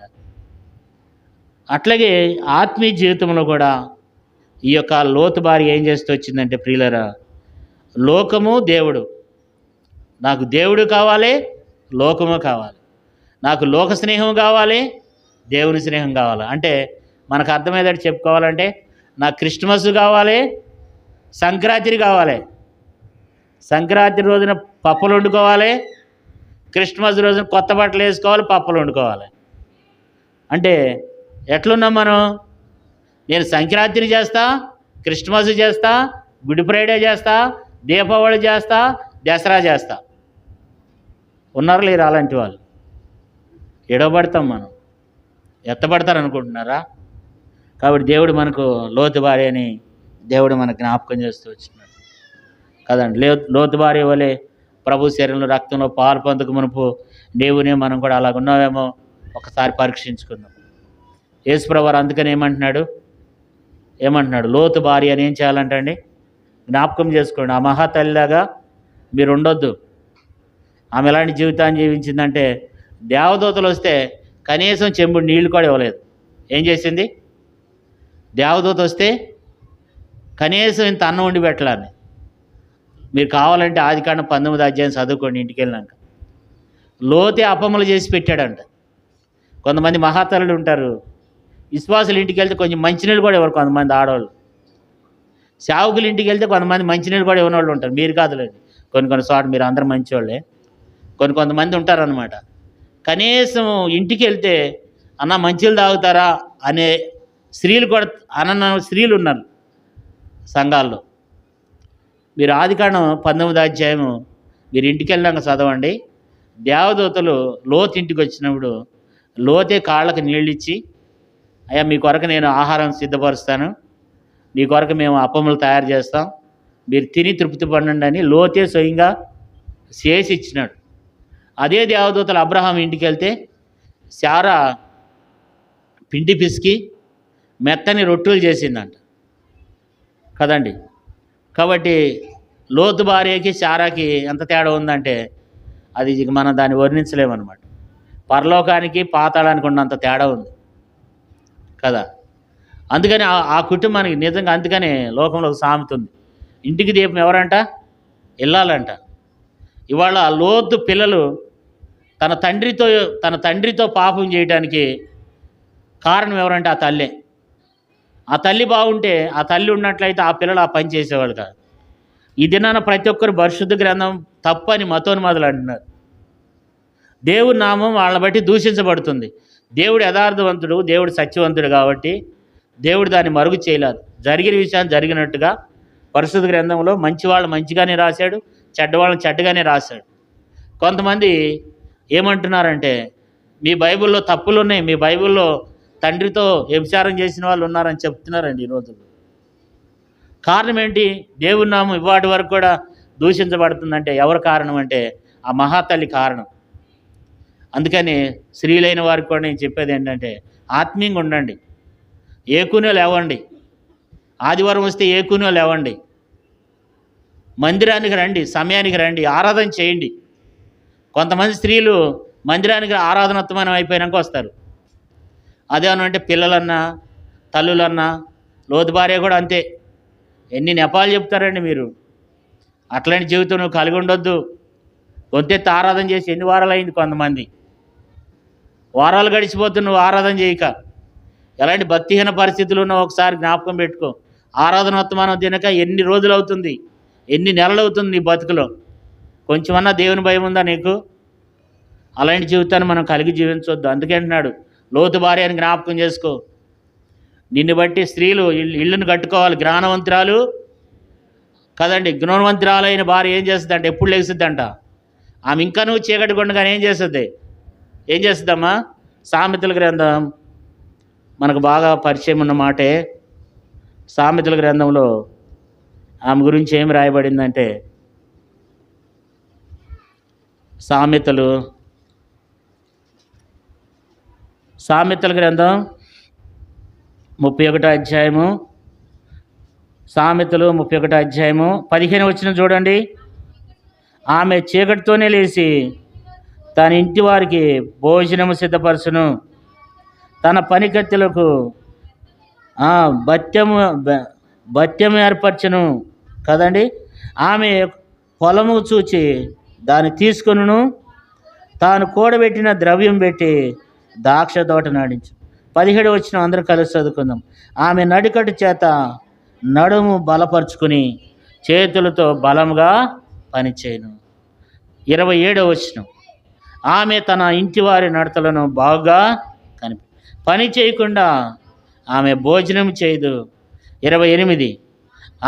అట్లాగే ఆత్మీయ జీవితంలో కూడా ఈ యొక్క లోతు భార్య ఏం చేస్తూ వచ్చిందంటే, ప్రియులరా, లోకము దేవుడు, నాకు దేవుడు కావాలి, లోకము కావాలి. నాకు లోక స్నేహం కావాలి, దేవుని స్నేహం కావాలి. అంటే మనకు అర్థమయ్యేటట్టు చెప్పుకోవాలంటే, నాకు క్రిస్మస్ కావాలి, సంక్రాంతి కావాలి. సంక్రాంతి రోజున పప్పులు వండుకోవాలి, క్రిస్మస్ రోజున కొత్త బట్టలు వేసుకోవాలి, పప్పులు వండుకోవాలి. అంటే ఎట్లున్నాం మనం? నేను సంక్రాంతిని చేస్తా, క్రిస్మస్ చేస్తా, గుడ్ ఫ్రైడే చేస్తా, దీపావళి చేస్తా, దసరా చేస్తా. ఉన్నారు లేరు అలాంటి వాళ్ళు? ఎడబడతాం మనం. ఎత్తబడతారు అనుకుంటున్నారా? కాబట్టి దేవుడు మనకు లోతు భార్య అని దేవుడు మనకు జ్ఞాపకం చేస్తూ వచ్చినాడు కదండి. లోతు భార్య వలె ప్రభు శరీరంలో రక్తంలో పాలు పొందక మునుపు దేవుని మనం కూడా అలాగ ఉన్నామేమో ఒకసారి పరీక్షించుకుందాం. యేసుప్రభువారు అందుకని ఏమంటున్నాడు? లోతు భార్య అని ఏం చేయాలంటండి? జ్ఞాపకం చేసుకోండి. ఆ మహాతల్లిలాగా మీరు ఉండొద్దు. ఆమె ఎలాంటి జీవితాన్ని జీవించిందంటే దేవదూతలు వస్తే కనీసం చెంబుడు నీళ్లు కూడా ఇవ్వలేదు. ఏం చేసింది? దేవదూత వస్తే కనీసం ఇంత అన్నం వండి పెట్టాలని. మీరు కావాలంటే ఆదికాండం 19వ అధ్యాయం చదువుకోండి ఇంటికి వెళ్ళినాక. లోతే అప్పమ్మలు చేసి పెట్టాడంట. కొంతమంది మహాతల్లులు ఉంటారు, విశ్వాసులు ఇంటికి వెళ్తే కొంచెం మంచినీళ్ళు కూడా ఇవ్వరు. కొంతమంది ఆడవాళ్ళు సేవకులు ఇంటికి వెళ్తే కొంతమంది మంచినీళ్ళు కూడా ఇవ్వని వాళ్ళు ఉంటారు. మీరు కాదులేండి, కొన్ని చోట మీరు అందరూ మంచివాళ్ళే. కొంతమంది ఉంటారనమాట. కనీసం ఇంటికి వెళ్తే అన్న మంచిలు తాగుతారా అనే స్త్రీలు కూడా అనన్న స్త్రీలు ఉన్నారు సంఘాల్లో. మీరు ఆదికాండం 19వ అధ్యాయము మీరు ఇంటికి వెళ్ళాక చదవండి. దేవదూతలు లోతు ఇంటికి వచ్చినప్పుడు లోతే కాళ్ళకి నీళ్ళు ఇచ్చి, అయ్యా మీ కొరకు నేను ఆహారం సిద్ధపరుస్తాను, నీ కొరకు మేము అప్పములు తయారు చేస్తాం, మీరు తిని తృప్తి పడండి అని లోతే స్వయంగా చేసి ఇచ్చినాడు. అదే దేవదూతలు అబ్రహాం ఇంటికి వెళ్తే శారా పిండి పిసికి మెత్తని రొట్టెలు చేసిందంట కదండి. కాబట్టి లోతు భార్యకి శారాకి ఎంత తేడా ఉందంటే అది మనం దాన్ని వర్ణించలేమన్నమాట. పరలోకానికి పాతాళానికి ఉన్నంత తేడా ఉంది కదా. అందుకని ఆ కుటుంబానికి నిజంగా అందుకనే లోకంలో ఒక సామెత ఉంది, ఇంటికి దీపం ఎవరంట? ఇల్లాలంట. ఇవాళ లోతు పిల్లలు తన తండ్రితో పాపం చేయడానికి కారణం ఎవరంటే ఆ తల్లే. ఆ తల్లి బాగుంటే, ఆ తల్లి ఉన్నట్లయితే ఆ పిల్లలు ఆ పని చేసేవాళ్ళు కాదు. ఈ దినాన ప్రతి ఒక్కరు పరిశుద్ధ గ్రంథం తప్పని మతోన్మాదులు అంటున్నారు. దేవుడి నామం వాళ్ళని బట్టి దూషించబడుతుంది. దేవుడు యథార్థవంతుడు, దేవుడు సత్యవంతుడు కాబట్టి దేవుడు దాన్ని మరుగు చేయలేదు. జరిగిన విషయాన్ని జరిగినట్టుగా పరిశుద్ధ గ్రంథంలో మంచి వాళ్ళు మంచిగానే రాశాడు, చెడ్డవాళ్ళని చెడ్డగానే రాశాడు. కొంతమంది ఏమంటున్నారంటే మీ బైబిల్లో తప్పులు ఉన్నాయి, మీ బైబిల్లో తండ్రితో వ్యభిచారం చేసిన వాళ్ళు ఉన్నారని చెప్తున్నారండి ఈ రోజుల్లో. కారణం ఏంటి? దేవుడి నామం ఇవాటి వరకు కూడా దూషించబడుతుందంటే ఎవరు కారణం అంటే ఆ మహాతల్లి కారణం. అందుకని స్త్రీలైన వారికి కూడా నేను చెప్పేది ఏంటంటే ఆత్మీయంగా ఉండండి, ఏకూనో లేవండి. ఆదివారం వస్తే ఏకూనో లేవండి, మందిరానికి రండి, సమయానికి రండి, ఆరాధన చేయండి. కొంతమంది స్త్రీలు మందిరానికి ఆరాధనోత్తమనం అయిపోయినాక వస్తారు. అదేమనంటే పిల్లలన్నా తల్లులన్నా, లోతు భార్య కూడా అంతే. ఎన్ని నెపాలు చెప్తారండి మీరు? అట్లాంటి జీవితం నువ్వు కలిగి ఉండొద్దు. కొంతెత్తి ఆరాధన చేసి ఎన్ని వారాలు అయింది? కొంతమంది వారాలు గడిచిపోతూ నువ్వు ఆరాధన చేయక ఎలాంటి భక్తిహీన పరిస్థితులు ఉన్నావు ఒకసారి జ్ఞాపకం పెట్టుకో. ఆరాధనోత్తమానం తినక ఎన్ని రోజులు అవుతుంది, ఎన్ని నెలలు అవుతుంది నీ బతుకులో? కొంచెమన్నా దేవుని భయం ఉందా నీకు? అలాంటి జీవితాన్ని మనం కలిగి జీవించవద్దు. అందుకే అంటున్నాడు లోతు భార్య అని జ్ఞాపకం చేసుకో. నిన్ను బట్టి స్త్రీలు ఇళ్ళను కట్టుకోవాలి. జ్ఞానవంతురాలు కదండి, జ్ఞానవంతురాలైన భార్య ఏం చేస్తుందంటే ఎప్పుడు లెగుస్తుందంట ఆమె. ఇంకా నువ్వు చీకటి కొండగానే ఏం చేస్తుందమ్మా? సామెతల గ్రంథం మనకు బాగా పరిచయం ఉన్న మాటే. సామెతల గ్రంథంలో ఆమె గురించి ఏమి రాయబడిందంటే, సామెతల గ్రంథం 31వ అధ్యాయము, సామెతలు 31వ అధ్యాయము 15వ వచనం చూడండి. ఆమె చీకటితోనే లేచి తన ఇంటి వారికి భోజనము సిద్ధపరచును, తన పనికత్తెలకు భత్యము ఏర్పరచును కదండి. ఆమె పొలము చూచి దాన్ని తీసుకొనును, తాను కూడబెట్టిన ద్రవ్యం పెట్టి ద్రాక్ష తోట నాటించు. 17 వచ్చిన అందరూ కలిసి చదువుకుందాం. ఆమె నడికట్టు చేత నడుము బలపరుచుకుని చేతులతో బలంగా పనిచేయను. 27 వచ్చిన ఆమె తన ఇంటి వారి నడతలను బాగా పని చేయకుండా ఆమె భోజనం చేయదు. 28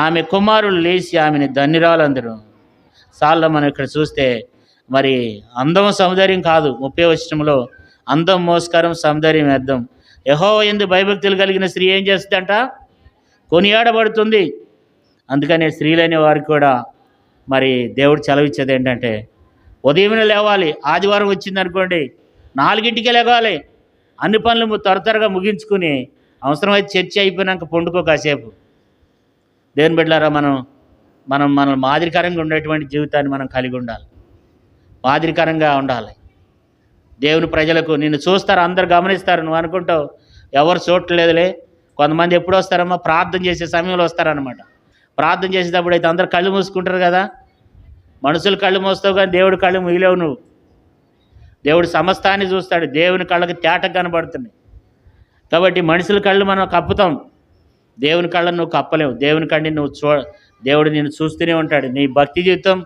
ఆమె కుమారులు లేచి ఆమెని ధన్యురాలందరూ. సార్లు మనం ఇక్కడ చూస్తే మరి అందం సౌందర్యం కాదు. 30 వచనంలో అందం మోస్కారం సౌందర్యం అర్థం. యెహోవా యందు భయభక్తులు కలిగిన స్త్రీ ఏం చేస్తుందంట? కొనియాడబడుతుంది. అందుకనే స్త్రీలైన వారికి కూడా మరి దేవుడు సెలవిచ్చేది ఏంటంటే ఉదయమే లేవాలి. ఆదివారం వచ్చిందనుకోండి 4ంటికే లేవాలి. అన్ని పనులు త్వరగా ముగించుకుని అవసరమైతే చర్చ అయిపోయినాక పండుకో కాసేపు. దేవుని బిడ్డలారా, మన మాదిరికరంగా ఉండేటువంటి జీవితాన్ని మనం కలిగి ఉండాలి. మాదిరికరంగా ఉండాలి. దేవుని ప్రజలకు నిన్ను చూస్తారు, అందరు గమనిస్తారు. నువ్వు అనుకుంటావు ఎవరు చూడలేదులే. కొంతమంది ఎప్పుడు వస్తారమ్మా? ప్రార్థన చేసే సమయంలో వస్తారనమాట. ప్రార్థన చేసేటప్పుడు అయితే అందరు కళ్ళు మూసుకుంటారు కదా. మనుషులు కళ్ళు మూస్తావు కానీ దేవుడి కళ్ళు మూయలేవు నువ్వు. దేవుడు సమస్తాన్ని చూస్తాడు. దేవుని కళ్ళకి తేటగా కనబడుతుంది. కాబట్టి మనుషుల కళ్ళు మనం కప్పుతాం, దేవుని కళ్ళను నువ్వు కప్పలేవు. దేవుని కళ్ళని నువ్వు దేవుడు నిన్ను చూస్తూనే ఉంటాడు. నీ భక్తి జీవితం,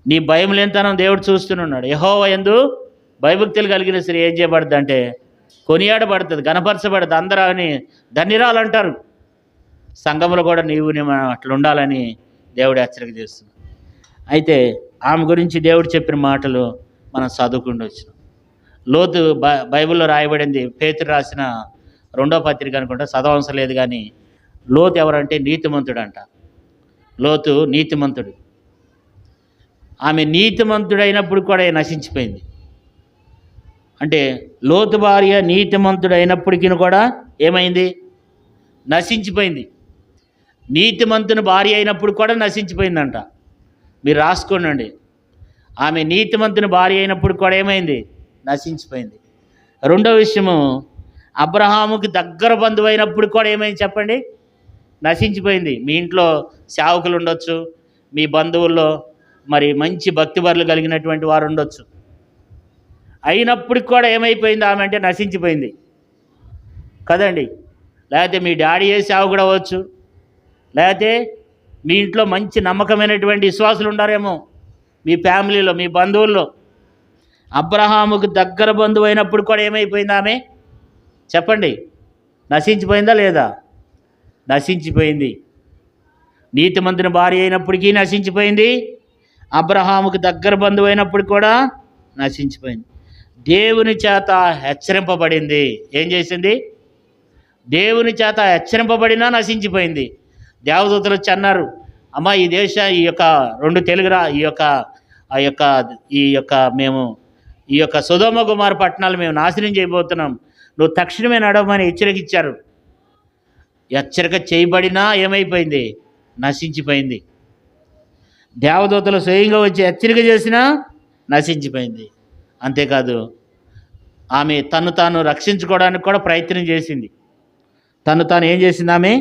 నీ భయం లేనితనం దేవుడు చూస్తూనే ఉన్నాడు. యెహోవా యందు భయభక్తులు కలిగిన స్త్రీ ఏం చేయబడుతుంది అంటే కొనియాడబడుతుంది, గణపరచబడుతుంది. అందరూ అని ధన్యురాలు అంటారు. సంఘంలో కూడా నీవు అట్లా ఉండాలని దేవుడు హెచ్చరిక చేస్తుంది. అయితే ఆమె గురించి దేవుడు చెప్పిన మాటలు మనం చదువుకుంటూ లోతు బైబిల్లో రాయబడింది. పేతురు రాసిన 2వ పత్రిక అనుకుంటా, చదవవసరం లేదు. కానీ లోతు ఎవరంటే నీతిమంతుడు అంట. లోతు నీతిమంతుడు. ఆమె నీతిమంతుడైనప్పుడు కూడా నశించిపోయింది. అంటే లోతు భార్య నీతిమంతుడైనప్పటికీ కూడా ఏమైంది? నశించిపోయింది. నీతిమంతుని భార్య అయినప్పుడు కూడా నశించిపోయిందంట. మీరు రాసుకోండి. ఆమె నీతిమంతుని భార్య అయినప్పుడు కూడా ఏమైంది? నశించిపోయింది. రెండవ విషయము, అబ్రహాముకి దగ్గర బంధువు అయినప్పుడు కూడా ఏమైంది చెప్పండి? నశించిపోయింది. మీ ఇంట్లో సేవకులు ఉండొచ్చు, మీ బంధువుల్లో మరి మంచి భక్తిపరులు కలిగినటువంటి వారు ఉండొచ్చు. అయినప్పటికి కూడా ఏమైపోయింది ఆమె అంటే? నశించిపోయింది కదండి. లేకపోతే మీ డాడీ సేవకుడు అవ్వచ్చు, లేకపోతే మీ ఇంట్లో మంచి నమ్మకమైనటువంటి విశ్వాసులు ఉండారేమో మీ ఫ్యామిలీలో, మీ బంధువుల్లో. అబ్రహాముకు దగ్గర బంధువు అయినప్పుడు కూడా ఏమైపోయింది ఆమె చెప్పండి? నశించిపోయిందా లేదా? నశించిపోయింది. నీతిమంతుని భార్య అయినప్పటికీ నశించిపోయింది. అబ్రహాముకు దగ్గర బంధువు అయినప్పుడు కూడా నశించిపోయింది. దేవుని చేత హెచ్చరింపబడింది. ఏం చేసింది? దేవుని చేత హెచ్చరింపబడినా నశించిపోయింది. దేవదూతలు వచ్చి అన్నారు, అమ్మ ఈ యొక్క 2 తెలుగు మేము ఈ యొక్క సొదొమ గొమొర్రా పట్టణాలు మేము నాశనం చేయబోతున్నాం, నువ్వు తక్షణమే నడవమని హెచ్చరిక ఇచ్చారు. హెచ్చరిక చేయబడినా ఏమైపోయింది? నశించిపోయింది. దేవదూతలు స్వయంగా వచ్చి హెచ్చరిక చేసినా నశించిపోయింది. అంతేకాదు ఆమె తను తాను రక్షించుకోవడానికి కూడా ప్రయత్నం చేసింది. తను తాను ఏం చేసింది? ఆమె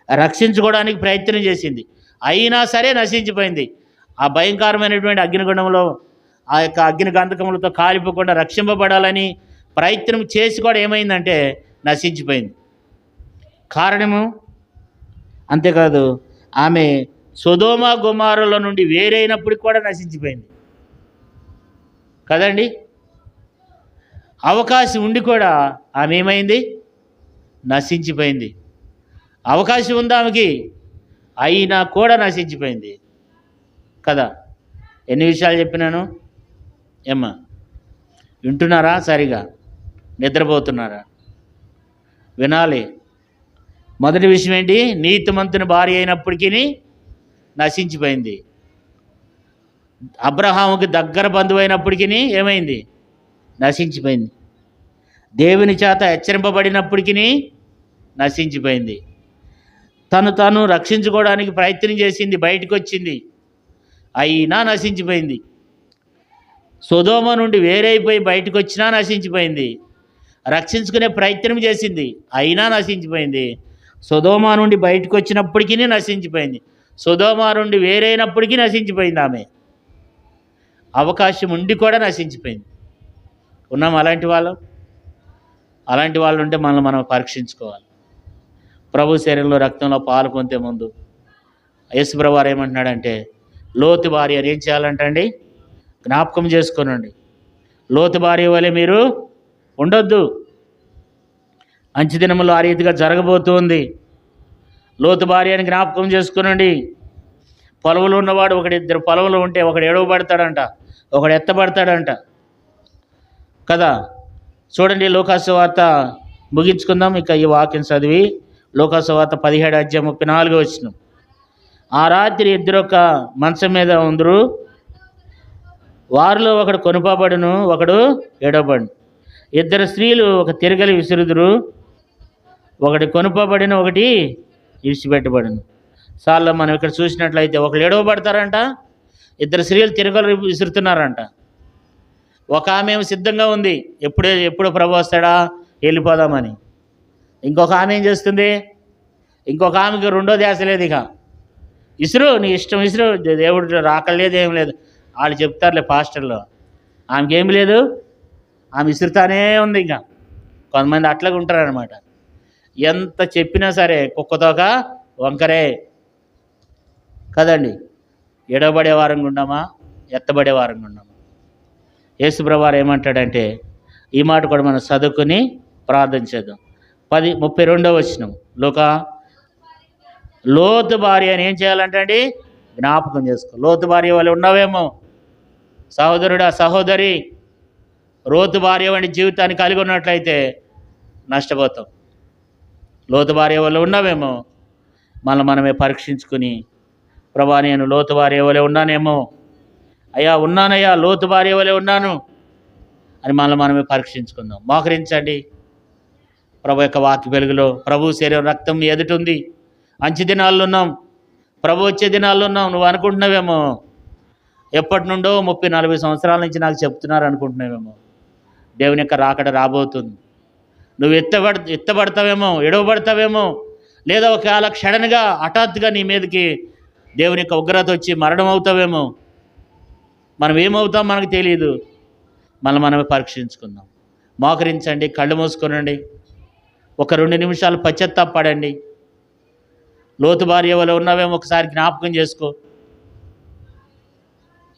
రక్షించుకోవడానికి ప్రయత్నం చేసింది. అయినా సరే నశించిపోయింది. ఆ భయంకరమైనటువంటి అగ్నిగుండంలో ఆ యొక్క అగ్ని గంధకములతో కాలిపోకుండా రక్షింపబడాలని ప్రయత్నం చేసి కూడా ఏమైందంటే నశించిపోయింది. కారణము అంతేకాదు ఆమె సొదొమ గొమొర్రాల నుండి వేరైనప్పుడు కూడా నశించిపోయింది కదండి. అవకాశం ఉండి కూడా ఆమె ఏమైంది? నశించిపోయింది. అవకాశం ఉంది ఆమెకి, అయినా కూడా నశించిపోయింది కదా. ఎన్ని విషయాలు చెప్పినాను ఏమ్మా? వింటున్నారా? సరిగా నిద్రపోతున్నారా? వినాలి. మొదటి విషయం ఏంటి? నీతిమంతుని భార్య అయినప్పటికీ నశించిపోయింది. అబ్రహాముకి దగ్గర బంధువు అయినప్పటికీ ఏమైంది? నశించిపోయింది. దేవుని చేత హెచ్చరింపబడినప్పటికీ నశించిపోయింది. తను రక్షించుకోవడానికి ప్రయత్నం చేసింది, బయటకు వచ్చింది, అయినా నశించిపోయింది. సొదొమ నుండి వేరైపోయి బయటకు వచ్చినా నశించిపోయింది. రక్షించుకునే ప్రయత్నం చేసింది, అయినా నశించిపోయింది. సొదొమ నుండి బయటకు వచ్చినప్పటికీ నశించిపోయింది. సొదొమ నుండి వేరైనప్పటికీ నశించిపోయింది. ఆమె అవకాశం ఉండి కూడా నశించిపోయింది. ఉన్నాం అలాంటి వాళ్ళం? అలాంటి వాళ్ళు ఉంటే మనల్ని మనం పరీక్షించుకోవాలి. ప్రభు శరీరంలో రక్తంలో పాలు పొందే ముందు యేసుప్రభు వారు ఏమంటున్నాడంటే, లోతు భార్య అని ఏం చేయాలంటండి? జ్ఞాపకం చేసుకోనండి. లోతు భార్య వలె మీరు ఉండొద్దు. అంచె దినములో ఆ రీతిగా జరగబోతుంది. లోతు భార్య అని జ్ఞాపకం చేసుకునండి. పొలంలో ఉన్నవాడు ఇద్దరు పొలంలో ఉంటే ఒకడు ఎడవబడతాడంట, ఒకడు ఎత్తబడతాడంట కదా. చూడండి, లోకాసు వార్త ముగించుకుందాం ఇక ఈ వాక్యం చదివి. లోకాసు వార్త 17:34 ఆ రాత్రి ఇద్దరు ఒక మంచం మీద ఉందరు. వారిలో ఒకడు కొనుపబడును, ఒకడు ఎడవబడును. ఇద్దరు స్త్రీలు ఒక తిరగలి విసురుదురు, ఒకటి కొనుపబడిన, ఒకటి విడిచిపెట్టబడును. సార్లు మనం ఇక్కడ చూసినట్లయితే ఒకళ్ళు ఎడవబడతారంట, ఇద్దరు స్త్రీలు తిరగలు విసురుతున్నారంట. ఒక ఆమె ఏమో సిద్ధంగా ఉంది, ఎప్పుడు ప్రభు వస్తాడా వెళ్ళిపోదామని. ఇంకొక ఆమె ఏం చేస్తుంది? ఇంకొక ఆమెకి రెండో ధ్యాస లేదు. ఇక ఇసురు, నీ ఇష్టం ఇసురు, దేవుడు రాకలేదు, ఏం లేదు. వాళ్ళు చెప్తారులే పాస్టర్లో. ఆమెకి ఏమి లేదు, ఆమె ఇసురుతానే ఉంది. ఇంకా కొంతమంది అట్లాగే ఉంటారనమాట. ఎంత చెప్పినా సరే కుక్కతోక వంకరే కదండి. ఎడబడే వారంగా ఉన్నామా, ఎత్తబడే వారంగా ఉన్నామా? యేసుప్రభు వారు ఏమంటాడంటే, ఈ మాట కూడా మనం చదువుకుని ప్రార్థన చేద్దాం. 32 లోతు భార్య అని ఏం చేయాలంటే అండి? జ్ఞాపకం చేసుకో. లోతు భార్య వాళ్ళు ఉన్నావేమో సహోదరుడా, సహోదరి. లోతు భార్య వంటి జీవితాన్ని కలిగి ఉన్నట్లయితే నష్టపోతాం. లోతు భార్య వాళ్ళు ఉన్నావేమో మనమే పరీక్షించుకుని, ప్రభా నేను లోతు భార్య వలె ఉన్నానేమో, అయ్యా ఉన్నానయ్యా, లోతు భార్య వలె ఉన్నాను అని మనమే పరీక్షించుకుందాం. మోకరించండి. ప్రభు యొక్క వాక్య వెలుగులో ప్రభు శరీరం రక్తం ఎదుట ఉంది. అంచె దినాల్లో ఉన్నాం, ప్రభు వచ్చే దినాల్లో ఉన్నాం. నువ్వు అనుకుంటున్నావేమో ఎప్పటి నుండో 30-40 సంవత్సరాల నుంచి నాకు చెప్తున్నారు అనుకుంటున్నావేమో. దేవుని యొక్క రాకడ రాబోతుంది. నువ్వు ఎత్తబడతావేమో, ఎడవబడతావేమో, లేదా ఒకవేళ క్షణంగా హఠాత్తుగా నీ మీదకి దేవుని యొక్క ఉగ్రత వచ్చి మరణం అవుతావేమో. మనం ఏమవుతాం మనకు తెలియదు. మనమే పరీక్షించుకుందాం. మోకరించండి, కళ్ళు మూసుకొనండి, ఒక 2 నిమిషాలు పశ్చాత్తాపడండి. లోతు భార్య వల్ల ఉన్నావేమో ఒకసారి జ్ఞాపకం చేసుకో.